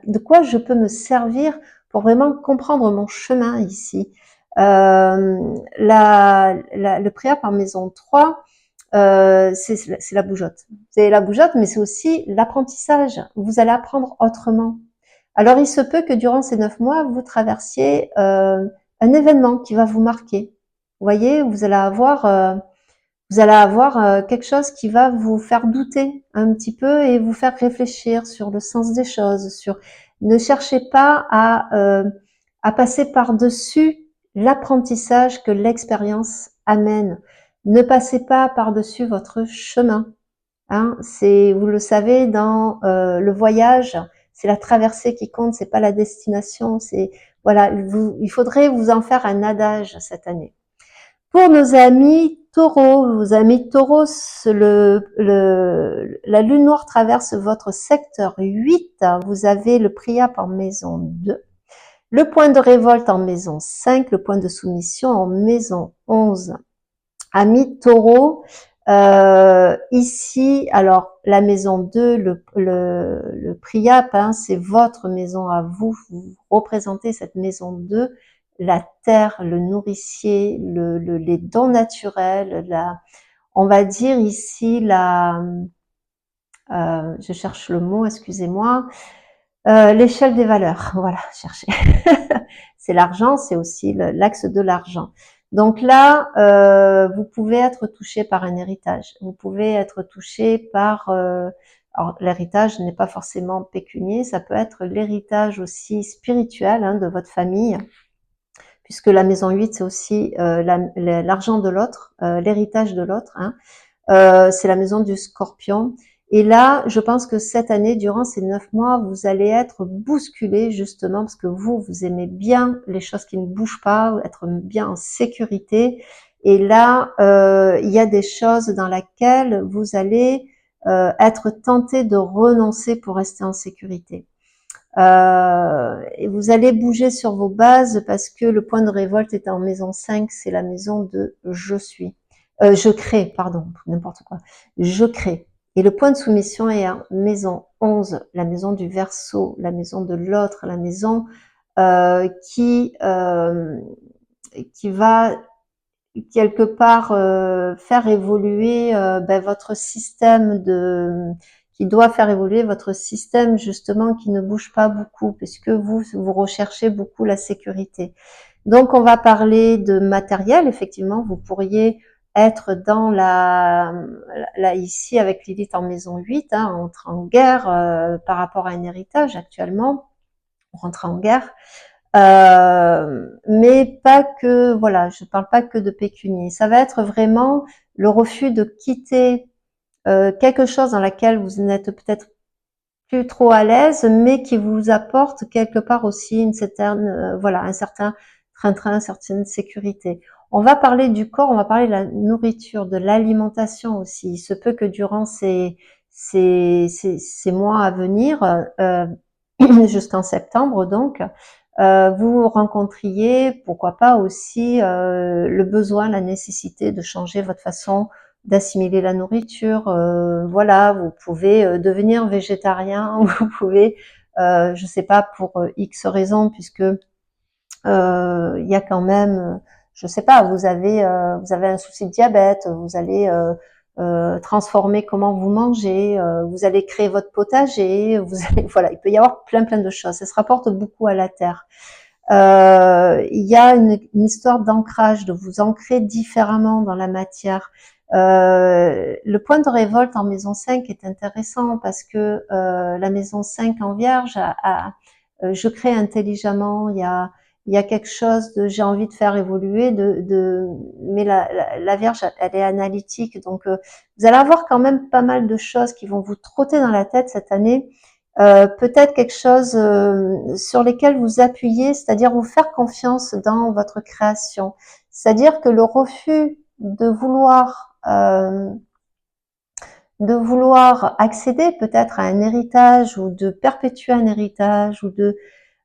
De quoi je peux me servir pour vraiment comprendre mon chemin ici? Le préap en maison 3, c'est la bougeotte. C'est la bougeotte, mais c'est aussi l'apprentissage. Vous allez apprendre autrement. Alors, il se peut que durant ces 9 mois, vous traversiez un événement qui va vous marquer. Vous voyez, vous allez avoir quelque chose qui va vous faire douter un petit peu et vous faire réfléchir sur le sens des choses. Ne cherchez pas à passer par-dessus l'apprentissage que l'expérience amène. Ne passez pas par-dessus votre chemin. Hein, vous le savez, dans le voyage, c'est la traversée qui compte, c'est pas la destination. Voilà, il faudrait vous en faire un adage cette année. Pour nos amis taureaux, la lune noire traverse votre secteur 8. Vous avez le Priap en maison 2, le point de révolte en maison 5, le point de soumission en maison 11. Amis taureaux, ici, alors la maison 2, le Priap, hein, c'est votre maison à vous. Vous représentez cette maison 2, la terre, le nourricier, les dons naturels, on va dire ici je cherche le mot, excusez-moi, l'échelle des valeurs. Voilà, cherchez. C'est l'argent, c'est aussi l'axe de l'argent. Donc là, vous pouvez être touché par un héritage. Vous pouvez être touché par... alors l'héritage n'est pas forcément pécunier, ça peut être l'héritage aussi spirituel, hein, de votre famille, puisque la maison 8, c'est aussi l'argent de l'autre, l'héritage de l'autre. Hein. C'est la maison du Scorpion. Et là, je pense que cette année, durant ces 9 mois, vous allez être bousculé justement parce que vous aimez bien les choses qui ne bougent pas, être bien en sécurité. Et là, il y a des choses dans lesquelles vous allez être tenté de renoncer pour rester en sécurité. Et vous allez bouger sur vos bases parce que le point de révolte est en maison 5, c'est la maison de je suis. Je crée, pardon, n'importe quoi. Je crée. Et le point de soumission est en maison 11, la maison du Verseau, la maison de l'autre, la maison qui va quelque part faire évoluer votre système qui doit faire évoluer votre système justement qui ne bouge pas beaucoup puisque vous recherchez beaucoup la sécurité. Donc on va parler de matériel, effectivement, vous pourriez être dans là ici avec Lilith en maison 8, hein, on entre en guerre par rapport à un héritage actuellement, on rentre en guerre. Mais pas que, voilà, je parle pas que de pécunier. Ça va être vraiment le refus de quitter quelque chose dans laquelle vous n'êtes peut-être plus trop à l'aise, mais qui vous apporte quelque part aussi une certaine, voilà, un certain train-train, une certaine sécurité. On va parler du corps, on va parler de la nourriture, de l'alimentation aussi. Il se peut que durant ces mois à venir, jusqu'en septembre donc, vous rencontriez, pourquoi pas aussi, le besoin, la nécessité de changer votre façon d'assimiler la nourriture. Voilà, vous pouvez devenir végétarien, vous pouvez, je sais pas, pour X raisons, puisque il y a quand même, je sais pas, vous avez un souci de diabète, vous allez transformer comment vous mangez, vous allez créer votre potager, vous allez, voilà, il peut y avoir plein de choses. Ça se rapporte beaucoup à la terre. Il y a une histoire d'ancrage, de vous ancrer différemment dans la matière. Le point de révolte en maison 5 est intéressant parce que la maison 5 en vierge je crée intelligemment, il y a quelque chose de j'ai envie de faire évoluer, mais la Vierge, elle est analytique, donc vous allez avoir quand même pas mal de choses qui vont vous trotter dans la tête cette année. Peut-être quelque chose sur lesquels vous appuyez, c'est-à-dire vous faire confiance dans votre création. C'est-à-dire que le refus de vouloir accéder peut-être à un héritage ou de perpétuer un héritage ou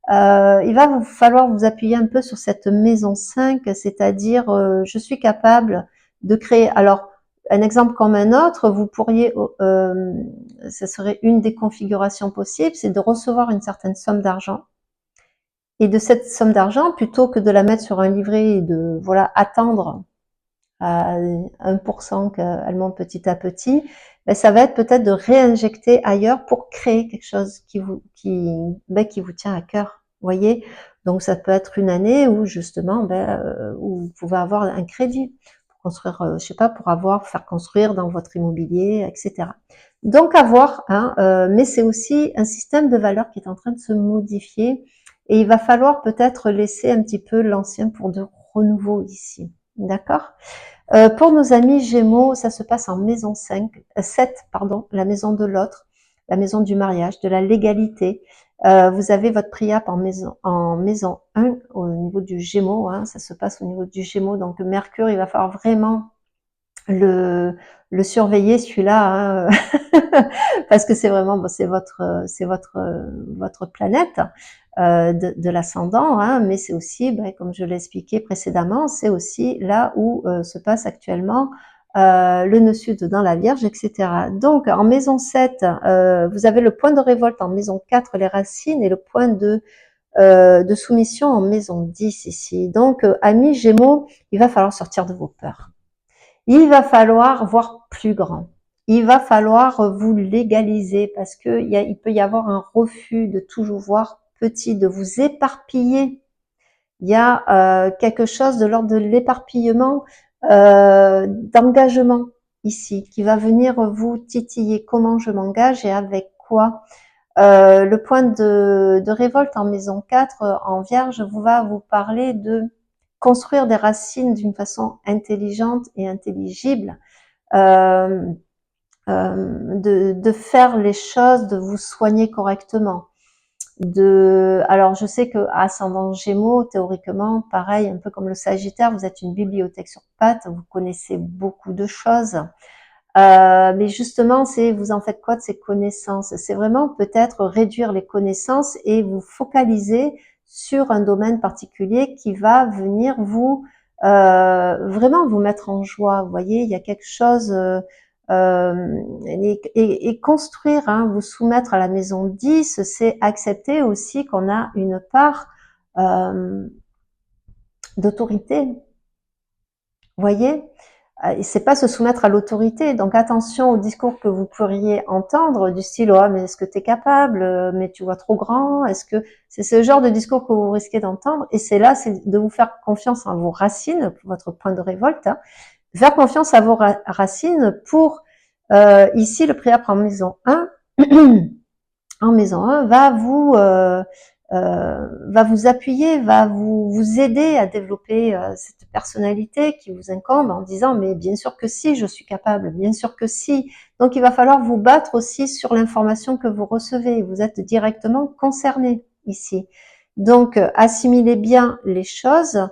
il va vous falloir vous appuyer un peu sur cette maison 5, c'est-à-dire je suis capable de créer. Alors, un exemple comme un autre, vous pourriez, ce serait une des configurations possibles, c'est de recevoir une certaine somme d'argent. Et de cette somme d'argent, plutôt que de la mettre sur un livret et de voilà attendre à 1% qu'elle monte petit à petit, ben, ça va être peut-être de réinjecter ailleurs pour créer quelque chose qui vous tient à cœur. Vous voyez, donc ça peut être une année où justement où vous pouvez avoir un crédit pour construire, je sais pas, faire construire dans votre immobilier, etc. Donc à voir, hein, mais c'est aussi un système de valeurs qui est en train de se modifier et il va falloir peut-être laisser un petit peu l'ancien pour de renouveau ici. D'accord? Pour nos amis Gémeaux, ça se passe en maison 7, pardon, la maison de l'autre, la maison du mariage, de la légalité. Vous avez votre priap en maison 1 au niveau du Gémeaux, hein, ça se passe au niveau du Gémeaux. Donc Mercure, il va falloir vraiment le surveiller celui-là, hein, parce que c'est vraiment, bon, votre planète de l'ascendant, hein, mais c'est aussi, comme je l'ai expliqué précédemment, c'est aussi là où se passe actuellement le nœud sud dans la Vierge, etc. Donc en maison 7, vous avez le point de révolte en maison 4, les racines, et le point de soumission en maison 10 ici. Donc amis Gémeaux, il va falloir sortir de vos peurs. Il va falloir voir plus grand. Il va falloir vous légaliser parce que il peut y avoir un refus de toujours voir petit, de vous éparpiller. Il y a quelque chose de l'ordre de l'éparpillement, d'engagement ici, qui va venir vous titiller. Comment je m'engage et avec quoi? Le point de révolte en maison 4, en Vierge, va vous parler de construire des racines d'une façon intelligente et intelligible, de faire les choses, de vous soigner correctement. Alors je sais que ascendant Gémeaux, théoriquement, pareil, un peu comme le Sagittaire, vous êtes une bibliothèque sur pattes, vous connaissez beaucoup de choses. Mais justement, c'est vous en faites quoi de ces connaissances? C'est vraiment peut-être réduire les connaissances et vous focaliser sur un domaine particulier qui va venir vous vraiment vous mettre en joie. Vous voyez, il y a quelque chose et construire, hein, vous soumettre à la maison 10, c'est accepter aussi qu'on a une part euh, d'autorité. Vous voyez, et c'est pas se soumettre à l'autorité. Donc attention aux discours que vous pourriez entendre du style oh mais est-ce que tu es capable, mais tu vois trop grand, est-ce que c'est ce genre de discours que vous risquez d'entendre. Et c'est là, c'est de vous faire confiance en vos racines, votre point de révolte, hein. Faire confiance à vos racines pour ici le préappre en maison 1 en maison 1 va vous appuyer, va vous aider à développer cette personnalité qui vous incombe en disant mais bien sûr que si, je suis capable, bien sûr que si. Donc il va falloir vous battre aussi sur l'information que vous recevez. Vous êtes directement concerné ici. Donc assimilez bien les choses,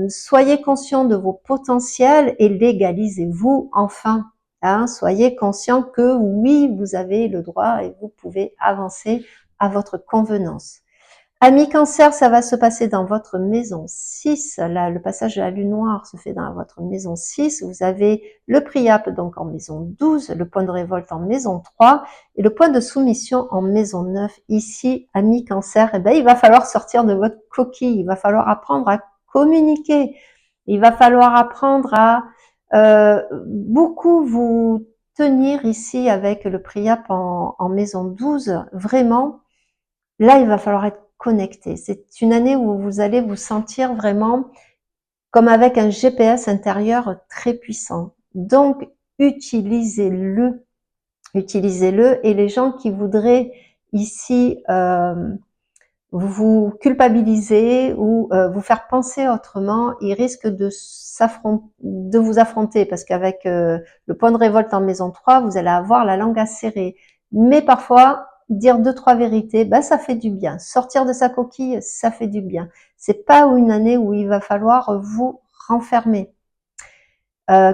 soyez conscient de vos potentiels et légalisez-vous enfin. Hein, soyez conscient que oui, vous avez le droit et vous pouvez avancer à votre convenance. Ami Cancer, ça va se passer dans votre maison 6. Là, le passage de la lune noire se fait dans votre maison 6. Vous avez le Priape donc en maison 12, le point de révolte en maison 3 et le point de soumission en maison 9. Ici, ami Cancer, eh ben, il va falloir sortir de votre coquille. Il va falloir apprendre à communiquer. Il va falloir apprendre à beaucoup vous tenir ici avec le Priape en maison 12. Vraiment, là, il va falloir être connecté. C'est une année où vous allez vous sentir vraiment comme avec un GPS intérieur très puissant. Donc, utilisez-le. Utilisez-le. Et les gens qui voudraient ici vous culpabiliser ou vous faire penser autrement, ils risquent de vous affronter parce qu'avec le point de révolte en maison 3, vous allez avoir la langue acérée. Mais parfois, dire 2-3 vérités, ben, ça fait du bien. Sortir de sa coquille, ça fait du bien. C'est pas une année où il va falloir vous renfermer.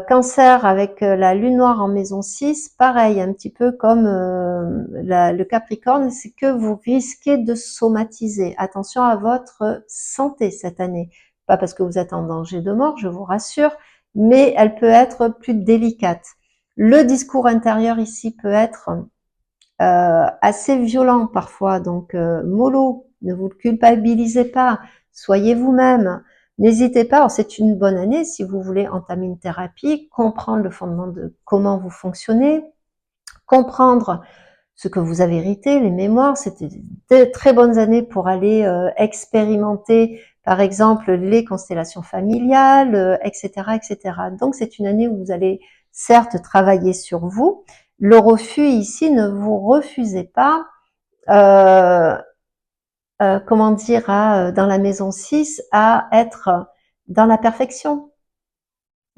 Cancer avec la lune noire en maison 6, pareil, un petit peu comme le Capricorne, c'est que vous risquez de somatiser. Attention à votre santé cette année. Pas parce que vous êtes en danger de mort, je vous rassure, mais elle peut être plus délicate. Le discours intérieur ici peut être assez violent parfois, donc mollo, ne vous culpabilisez pas, soyez vous-même. N'hésitez pas, c'est une bonne année si vous voulez entamer une thérapie, comprendre le fondement de comment vous fonctionnez, comprendre ce que vous avez hérité, les mémoires. C'était de très bonnes années pour aller expérimenter, par exemple, les constellations familiales, etc., etc. Donc, c'est une année où vous allez certes travailler sur vous. Le refus ici, ne vous refusez pas euh, comment dire, dans la maison 6, à être dans la perfection.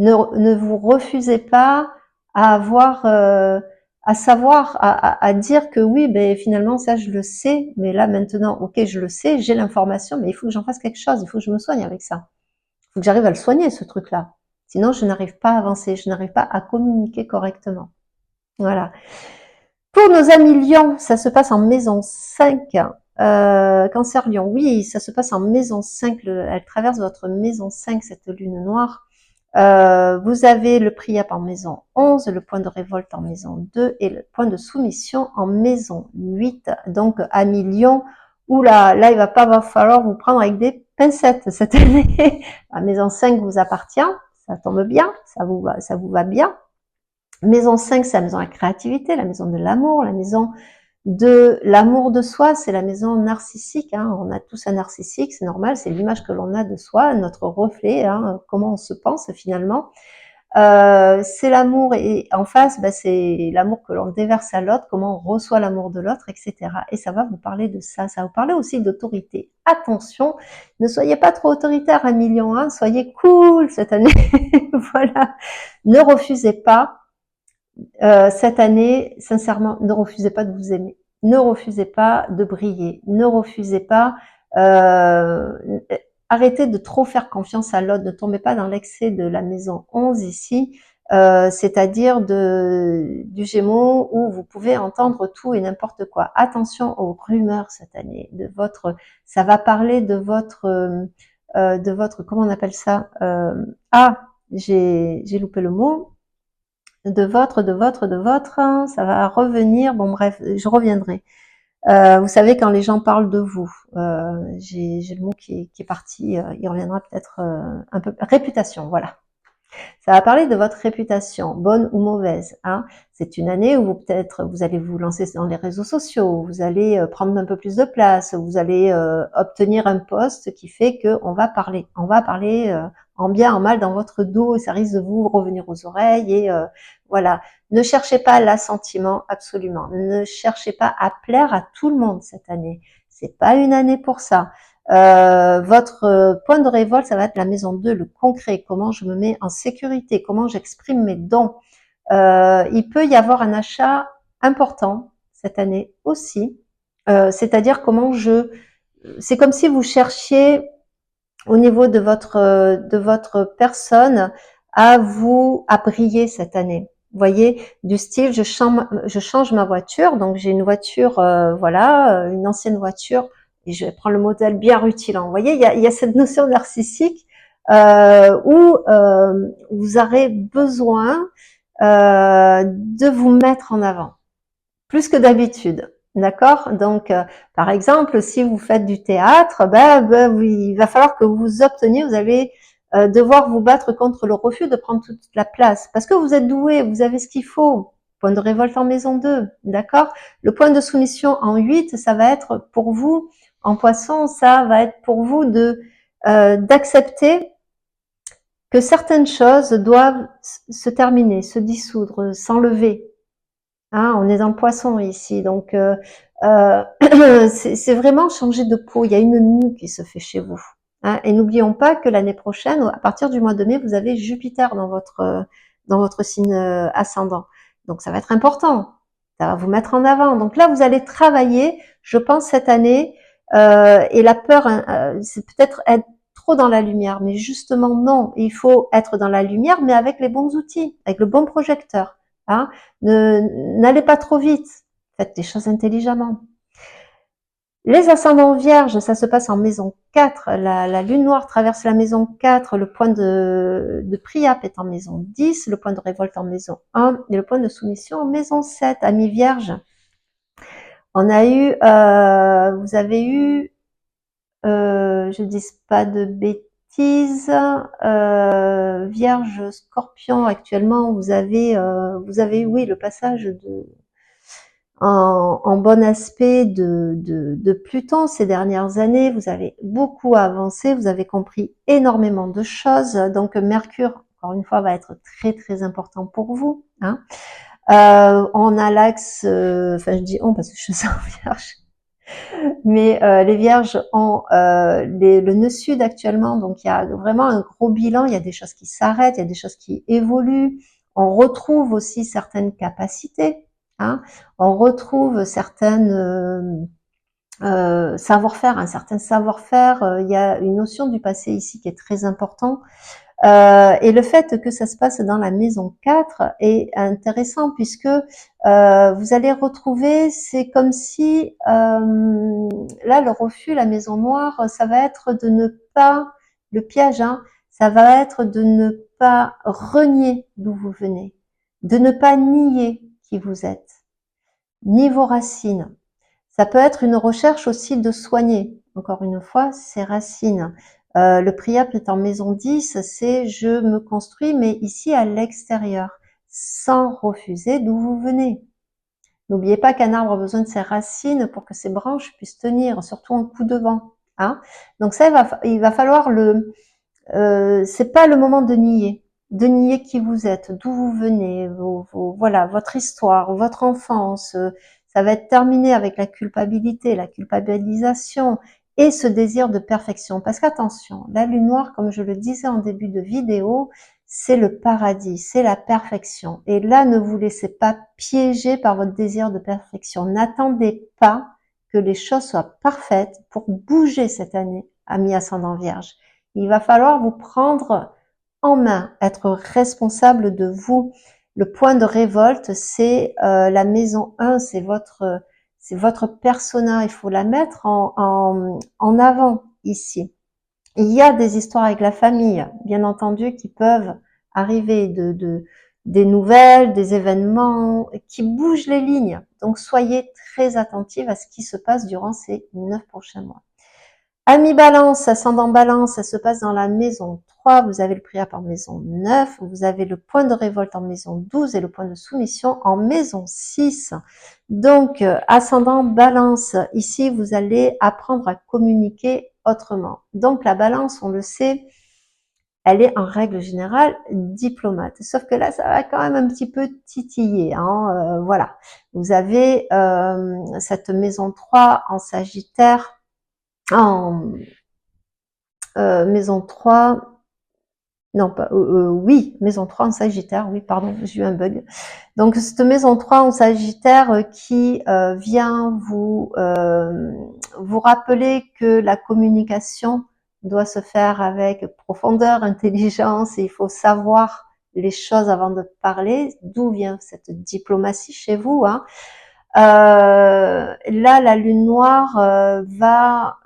Ne vous refusez pas à avoir, à savoir, à dire que oui, ben finalement ça je le sais, mais là maintenant, ok, je le sais, j'ai l'information, mais il faut que j'en fasse quelque chose, il faut que je me soigne avec ça. Il faut que j'arrive à le soigner, ce truc-là. Sinon, je n'arrive pas à avancer, je n'arrive pas à communiquer correctement. Voilà. Pour nos amis Lion, ça se passe en maison 5. Cancer Lion, oui, ça se passe en maison 5. Elle traverse votre maison 5, cette lune noire. Vous avez le Priap en maison 11, le point de révolte en maison 2 et le point de soumission en maison 8. Donc, amis Lion, oula, là, il va pas falloir vous prendre avec des pincettes cette année. La maison 5 vous appartient, ça tombe bien, ça vous va bien. Maison 5, c'est la maison de la créativité, la maison de l'amour, la maison de l'amour de soi, c'est la maison narcissique. Hein. On a tous un narcissique, c'est normal, c'est l'image que l'on a de soi, notre reflet, hein, comment on se pense finalement. C'est l'amour et en face, bah, c'est l'amour que l'on déverse à l'autre, comment on reçoit l'amour de l'autre, etc. Et ça va vous parler de ça, ça va vous parler aussi d'autorité. Attention, ne soyez pas trop autoritaire à million, hein, soyez cool cette année. Voilà, ne refusez pas. Cette année, sincèrement, ne refusez pas de vous aimer. Ne refusez pas de briller. Ne refusez pas. Euh, Arrêtez de trop faire confiance à l'autre. Ne tombez pas dans l'excès de la maison 11 ici. c'est-à-dire du Gémeaux où vous pouvez entendre tout et n'importe quoi. Attention aux rumeurs cette année. Ça va parler de votre, comment on appelle ça j'ai loupé le mot. De votre, hein, ça va revenir. Bon bref, je reviendrai. Vous savez quand les gens parlent de vous, j'ai le mot qui est parti. Il reviendra peut-être un peu. Réputation, voilà. Ça va parler de votre réputation, bonne ou mauvaise. Hein. C'est une année où peut-être vous allez vous lancer dans les réseaux sociaux, vous allez prendre un peu plus de place, vous allez obtenir un poste qui fait qu'on va parler. On va parler en bien, en mal dans votre dos et ça risque de vous revenir aux oreilles. Et voilà, ne cherchez pas l'assentiment absolument. Ne cherchez pas à plaire à tout le monde cette année. C'est pas une année pour ça. Votre point de révolte, ça va être la maison 2, le concret, comment je me mets en sécurité, comment j'exprime mes dons. Il peut y avoir un achat important cette année aussi, c'est-à-dire c'est comme si vous cherchiez au niveau de votre personne à briller cette année. Vous voyez, du style, je change ma voiture, donc j'ai une voiture, une ancienne voiture, et je vais prendre le modèle bien rutilant. Vous voyez, il y a cette notion narcissique où vous aurez besoin de vous mettre en avant, plus que d'habitude. D'accord. Donc, par exemple, si vous faites du théâtre, il va falloir que vous obteniez, vous allez devoir vous battre contre le refus de prendre toute la place. Parce que vous êtes doué, vous avez ce qu'il faut. Point de révolte en maison 2, d'accord. Le point de soumission en 8, ça va être pour vous, en poisson, ça va être pour vous d'accepter que certaines choses doivent se terminer, se dissoudre, s'enlever. Hein, on est dans le poisson ici, donc c'est vraiment changer de peau. Il y a une mue qui se fait chez vous. Hein, et n'oublions pas que l'année prochaine, à partir du mois de mai, vous avez Jupiter dans votre signe ascendant. Donc ça va être important. Ça va vous mettre en avant. Donc là, vous allez travailler, je pense, cette année. Et la peur, c'est peut-être être trop dans la lumière, mais justement non. Il faut être dans la lumière, mais avec les bons outils, avec le bon projecteur. Hein. N'allez pas trop vite, faites des choses intelligemment. Les ascendants vierges, ça se passe en maison 4, la lune noire traverse la maison 4, le point de Priap est en maison 10, le point de révolte en maison 1 et le point de soumission en maison 7. Amis vierges, vous avez eu, je dis pas de bêtises, Vierge, Scorpion, actuellement, vous avez eu, oui, le passage en bon aspect de Pluton ces dernières années. Vous avez beaucoup avancé, vous avez compris énormément de choses. Donc Mercure, encore une fois, va être très très important pour vous. Hein. On a l'axe, je dis on parce que je suis en Vierge, mais les Vierges ont le nœud sud actuellement, donc il y a vraiment un gros bilan. Il y a des choses qui s'arrêtent, il y a des choses qui évoluent. On retrouve aussi certaines capacités. Hein. On retrouve certaines savoir-faire, un certain savoir-faire. Il y a une notion du passé ici qui est très important. Et le fait que ça se passe dans la maison 4 est intéressant puisque vous allez retrouver, c'est comme si là le refus, la maison noire, ça va être de ne pas, le piège, hein, ça va être de ne pas renier d'où vous venez, de ne pas nier qui vous êtes, ni vos racines. Ça peut être une recherche aussi de soigner, encore une fois, ses racines. Le Priap est en maison 10, c'est je me construis, mais ici à l'extérieur, sans refuser d'où vous venez. N'oubliez pas qu'un arbre a besoin de ses racines pour que ses branches puissent tenir, surtout en coup de vent. Hein. Donc ça, il va falloir c'est pas le moment de nier qui vous êtes, d'où vous venez, voilà, votre histoire, votre enfance. Ça va être terminé avec la culpabilité, la culpabilisation et ce désir de perfection. Parce qu'attention, la lune noire, comme je le disais en début de vidéo, c'est le paradis, c'est la perfection. Et là, ne vous laissez pas piéger par votre désir de perfection. N'attendez pas que les choses soient parfaites pour bouger cette année, ami ascendant vierge. Il va falloir vous prendre en main, être responsable de vous. Le point de révolte, c'est la maison 1, c'est votre persona, il faut la mettre en avant ici. Il y a des histoires avec la famille, bien entendu, qui peuvent arriver des nouvelles, des événements qui bougent les lignes. Donc, soyez très attentifs à ce qui se passe durant ces 9 prochains mois. Ami Balance, ascendant Balance, ça se passe dans la maison 3, vous avez le priap en maison 9, vous avez le point de révolte en maison 12 et le point de soumission en maison 6. Donc, ascendant Balance, ici, vous allez apprendre à communiquer autrement. Donc, la Balance, on le sait, elle est en règle générale diplomate. Sauf que là, ça va quand même un petit peu titiller. Voilà. Vous avez cette maison 3 en Sagittaire, en maison 3, non pas, oui, maison 3 en Sagittaire, oui, pardon, j'ai eu un bug. Donc, cette maison 3 en Sagittaire qui vient vous rappeler que la communication doit se faire avec profondeur, intelligence, et il faut savoir les choses avant de parler. D'où vient cette diplomatie chez vous, hein. Là, la lune noire va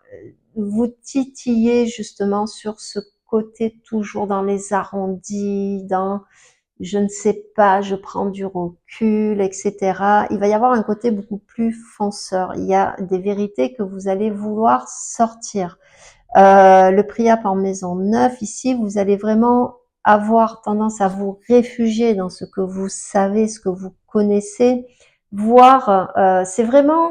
vous titiller justement sur ce côté toujours dans les arrondis, dans je ne sais pas, je prends du recul, etc. Il va y avoir un côté beaucoup plus fonceur. Il y a des vérités que vous allez vouloir sortir. Le priap en maison 9, ici, vous allez vraiment avoir tendance à vous réfugier dans ce que vous savez, ce que vous connaissez, voire c'est vraiment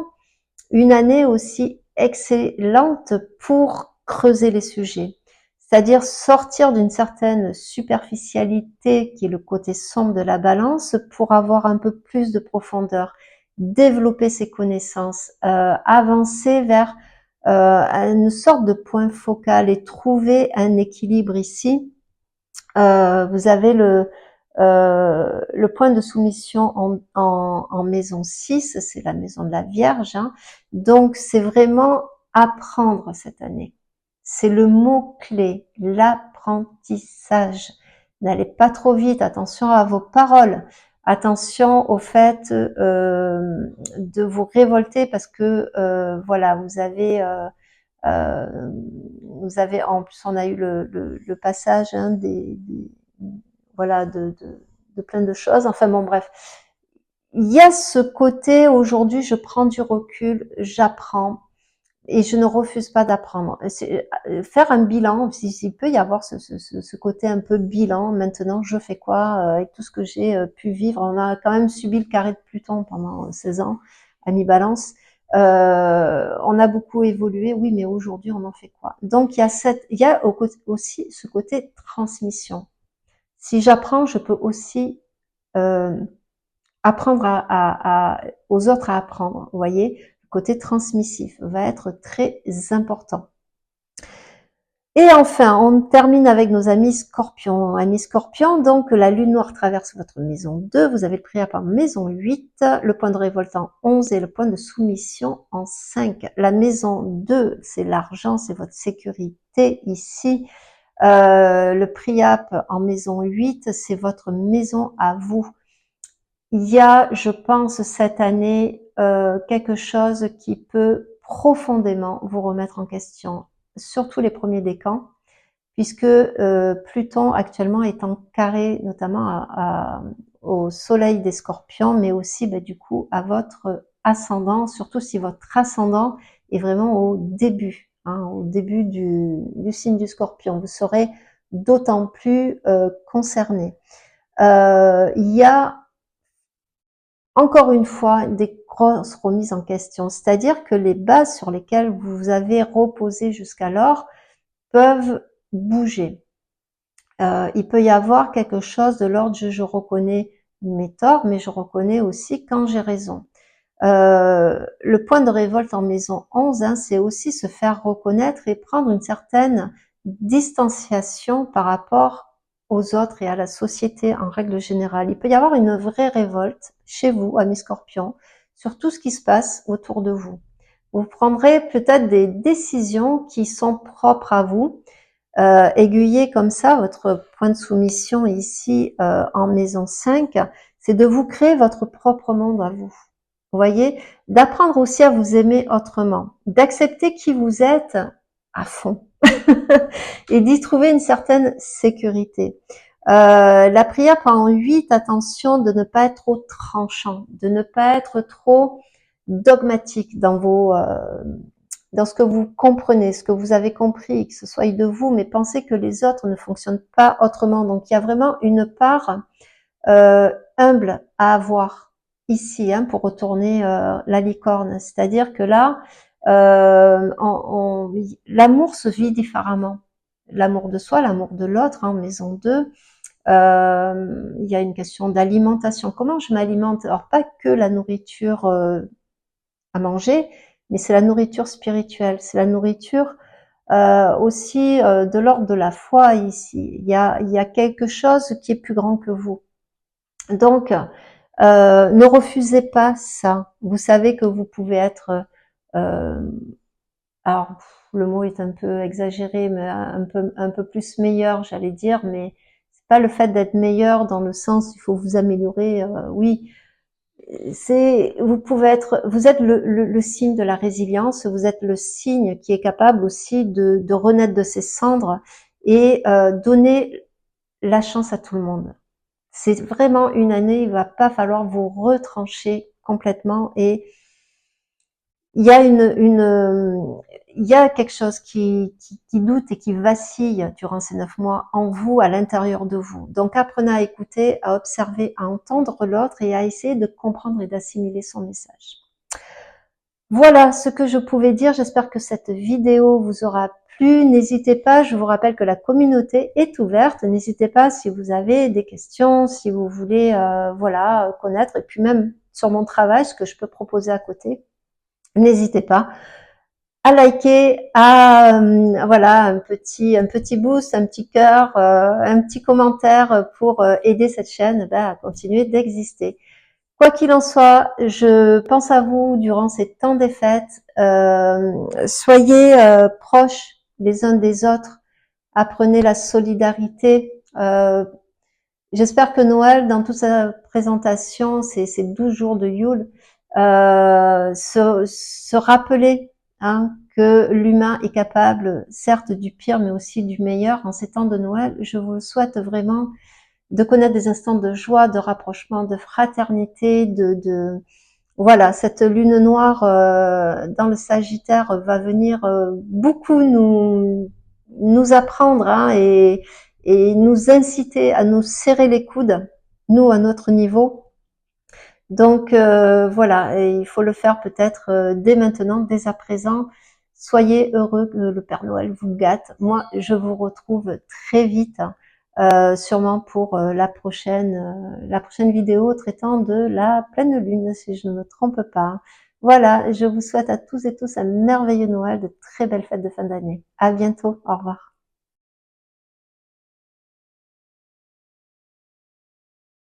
une année aussi excellente pour creuser les sujets. C'est-à-dire sortir d'une certaine superficialité qui est le côté sombre de la balance pour avoir un peu plus de profondeur, développer ses connaissances, avancer vers une sorte de point focal et trouver un équilibre ici. Vous avez le point de soumission en maison 6, c'est la maison de la Vierge. Hein. Donc, c'est vraiment apprendre cette année. C'est le mot-clé, l'apprentissage. N'allez pas trop vite, attention à vos paroles. Attention au fait de vous révolter parce que voilà, vous avez en plus on a eu le passage hein, voilà de plein de choses. Enfin bon bref, il y a ce côté aujourd'hui, je prends du recul, j'apprends et je ne refuse pas d'apprendre. Faire un bilan, s'il peut y avoir ce côté un peu bilan. Maintenant, je fais quoi avec tout ce que j'ai pu vivre. On a quand même subi le carré de Pluton pendant 16 ans, à mi-balance. On a beaucoup évolué, oui, mais aujourd'hui, on en fait quoi? Donc, il y a aussi ce côté transmission. Si j'apprends, je peux aussi euh, apprendre aux autres à apprendre. Vous voyez, le côté transmissif va être très important. Et enfin, on termine avec nos amis scorpions. Amis scorpions, donc la lune noire traverse votre maison 2, vous avez le priap en maison 8, le point de révolte en 11 et le point de soumission en 5. La maison 2, c'est l'argent, c'est votre sécurité ici. Le priap en maison 8, c'est votre maison à vous. Il y a, je pense, cette année, quelque chose qui peut profondément vous remettre en question, surtout les premiers décans, puisque Pluton actuellement est en carré, notamment au soleil des scorpions, mais aussi du coup à votre ascendant, surtout si votre ascendant est vraiment au début, hein, au début du signe du scorpion. Vous serez d'autant plus concerné. Il y a encore une fois des grosses remises en question, c'est-à-dire que les bases sur lesquelles vous avez reposé jusqu'alors peuvent bouger. Il peut y avoir quelque chose de l'ordre je reconnais mes torts, mais je reconnais aussi quand j'ai raison. Le point de révolte en maison 11, hein, c'est aussi se faire reconnaître et prendre une certaine distanciation par rapport aux autres et à la société en règle générale. Il peut y avoir une vraie révolte chez vous, amis scorpions, sur tout ce qui se passe autour de vous. Vous prendrez peut-être des décisions qui sont propres à vous, aiguiller comme ça votre point de soumission ici en maison 5, c'est de vous créer votre propre monde à vous. Vous voyez, d'apprendre aussi à vous aimer autrement, d'accepter qui vous êtes à fond et d'y trouver une certaine sécurité. La prière prend en 8, attention de ne pas être trop tranchant, de ne pas être trop dogmatique dans ce que vous comprenez, ce que vous avez compris, que ce soit de vous, mais pensez que les autres ne fonctionnent pas autrement. Donc il y a vraiment une part humble à avoir ici, hein, pour retourner la licorne. C'est-à-dire que là, l'amour se vit différemment. L'amour de soi, l'amour de l'autre, hein, en maison 2. Il y a une question d'alimentation. Comment je m'alimente? Alors pas que la nourriture à manger, mais c'est la nourriture spirituelle, c'est la nourriture aussi de l'ordre de la foi ici. Il y a quelque chose qui est plus grand que vous. Donc, ne refusez pas ça. Vous savez que vous pouvez être, euh, alors le mot est un peu exagéré, mais un peu plus meilleur, j'allais dire, mais c'est pas le fait d'être meilleur dans le sens il faut vous améliorer. Oui, vous êtes le signe de la résilience, vous êtes le signe qui est capable aussi de renaître de ses cendres et donner la chance à tout le monde. C'est vraiment une année, il va pas falloir vous retrancher complètement et il y a il y a quelque chose qui doute et qui vacille durant ces 9 mois en vous, à l'intérieur de vous. Donc apprenez à écouter, à observer, à entendre l'autre et à essayer de comprendre et d'assimiler son message. Voilà ce que je pouvais dire. J'espère que cette vidéo vous aura plu. N'hésitez pas, je vous rappelle que la communauté est ouverte. N'hésitez pas si vous avez des questions, si vous voulez voilà, connaître, et puis même sur mon travail, ce que je peux proposer à côté. N'hésitez pas à liker, à voilà, un petit boost, un petit cœur, un petit commentaire pour aider cette chaîne à continuer d'exister. Quoi qu'il en soit, je pense à vous durant ces temps des fêtes. Soyez proches les uns des autres. Apprenez la solidarité. J'espère que Noël, dans toute sa présentation, ces 12 jours de Yule, se rappeler que l'humain est capable, certes, du pire, mais aussi du meilleur. En ces temps de Noël, je vous souhaite vraiment de connaître des instants de joie, de rapprochement, de fraternité, voilà, cette lune noire dans le Sagittaire va venir beaucoup nous apprendre et nous inciter à nous serrer les coudes, nous à notre niveau. Donc voilà, et il faut le faire peut-être dès maintenant, dès à présent. Soyez heureux que le Père Noël vous gâte. Moi, je vous retrouve très vite, sûrement pour la prochaine vidéo traitant de la pleine lune, si je ne me trompe pas. Voilà, je vous souhaite à tous et tous un merveilleux Noël, de très belles fêtes de fin d'année. À bientôt, au revoir.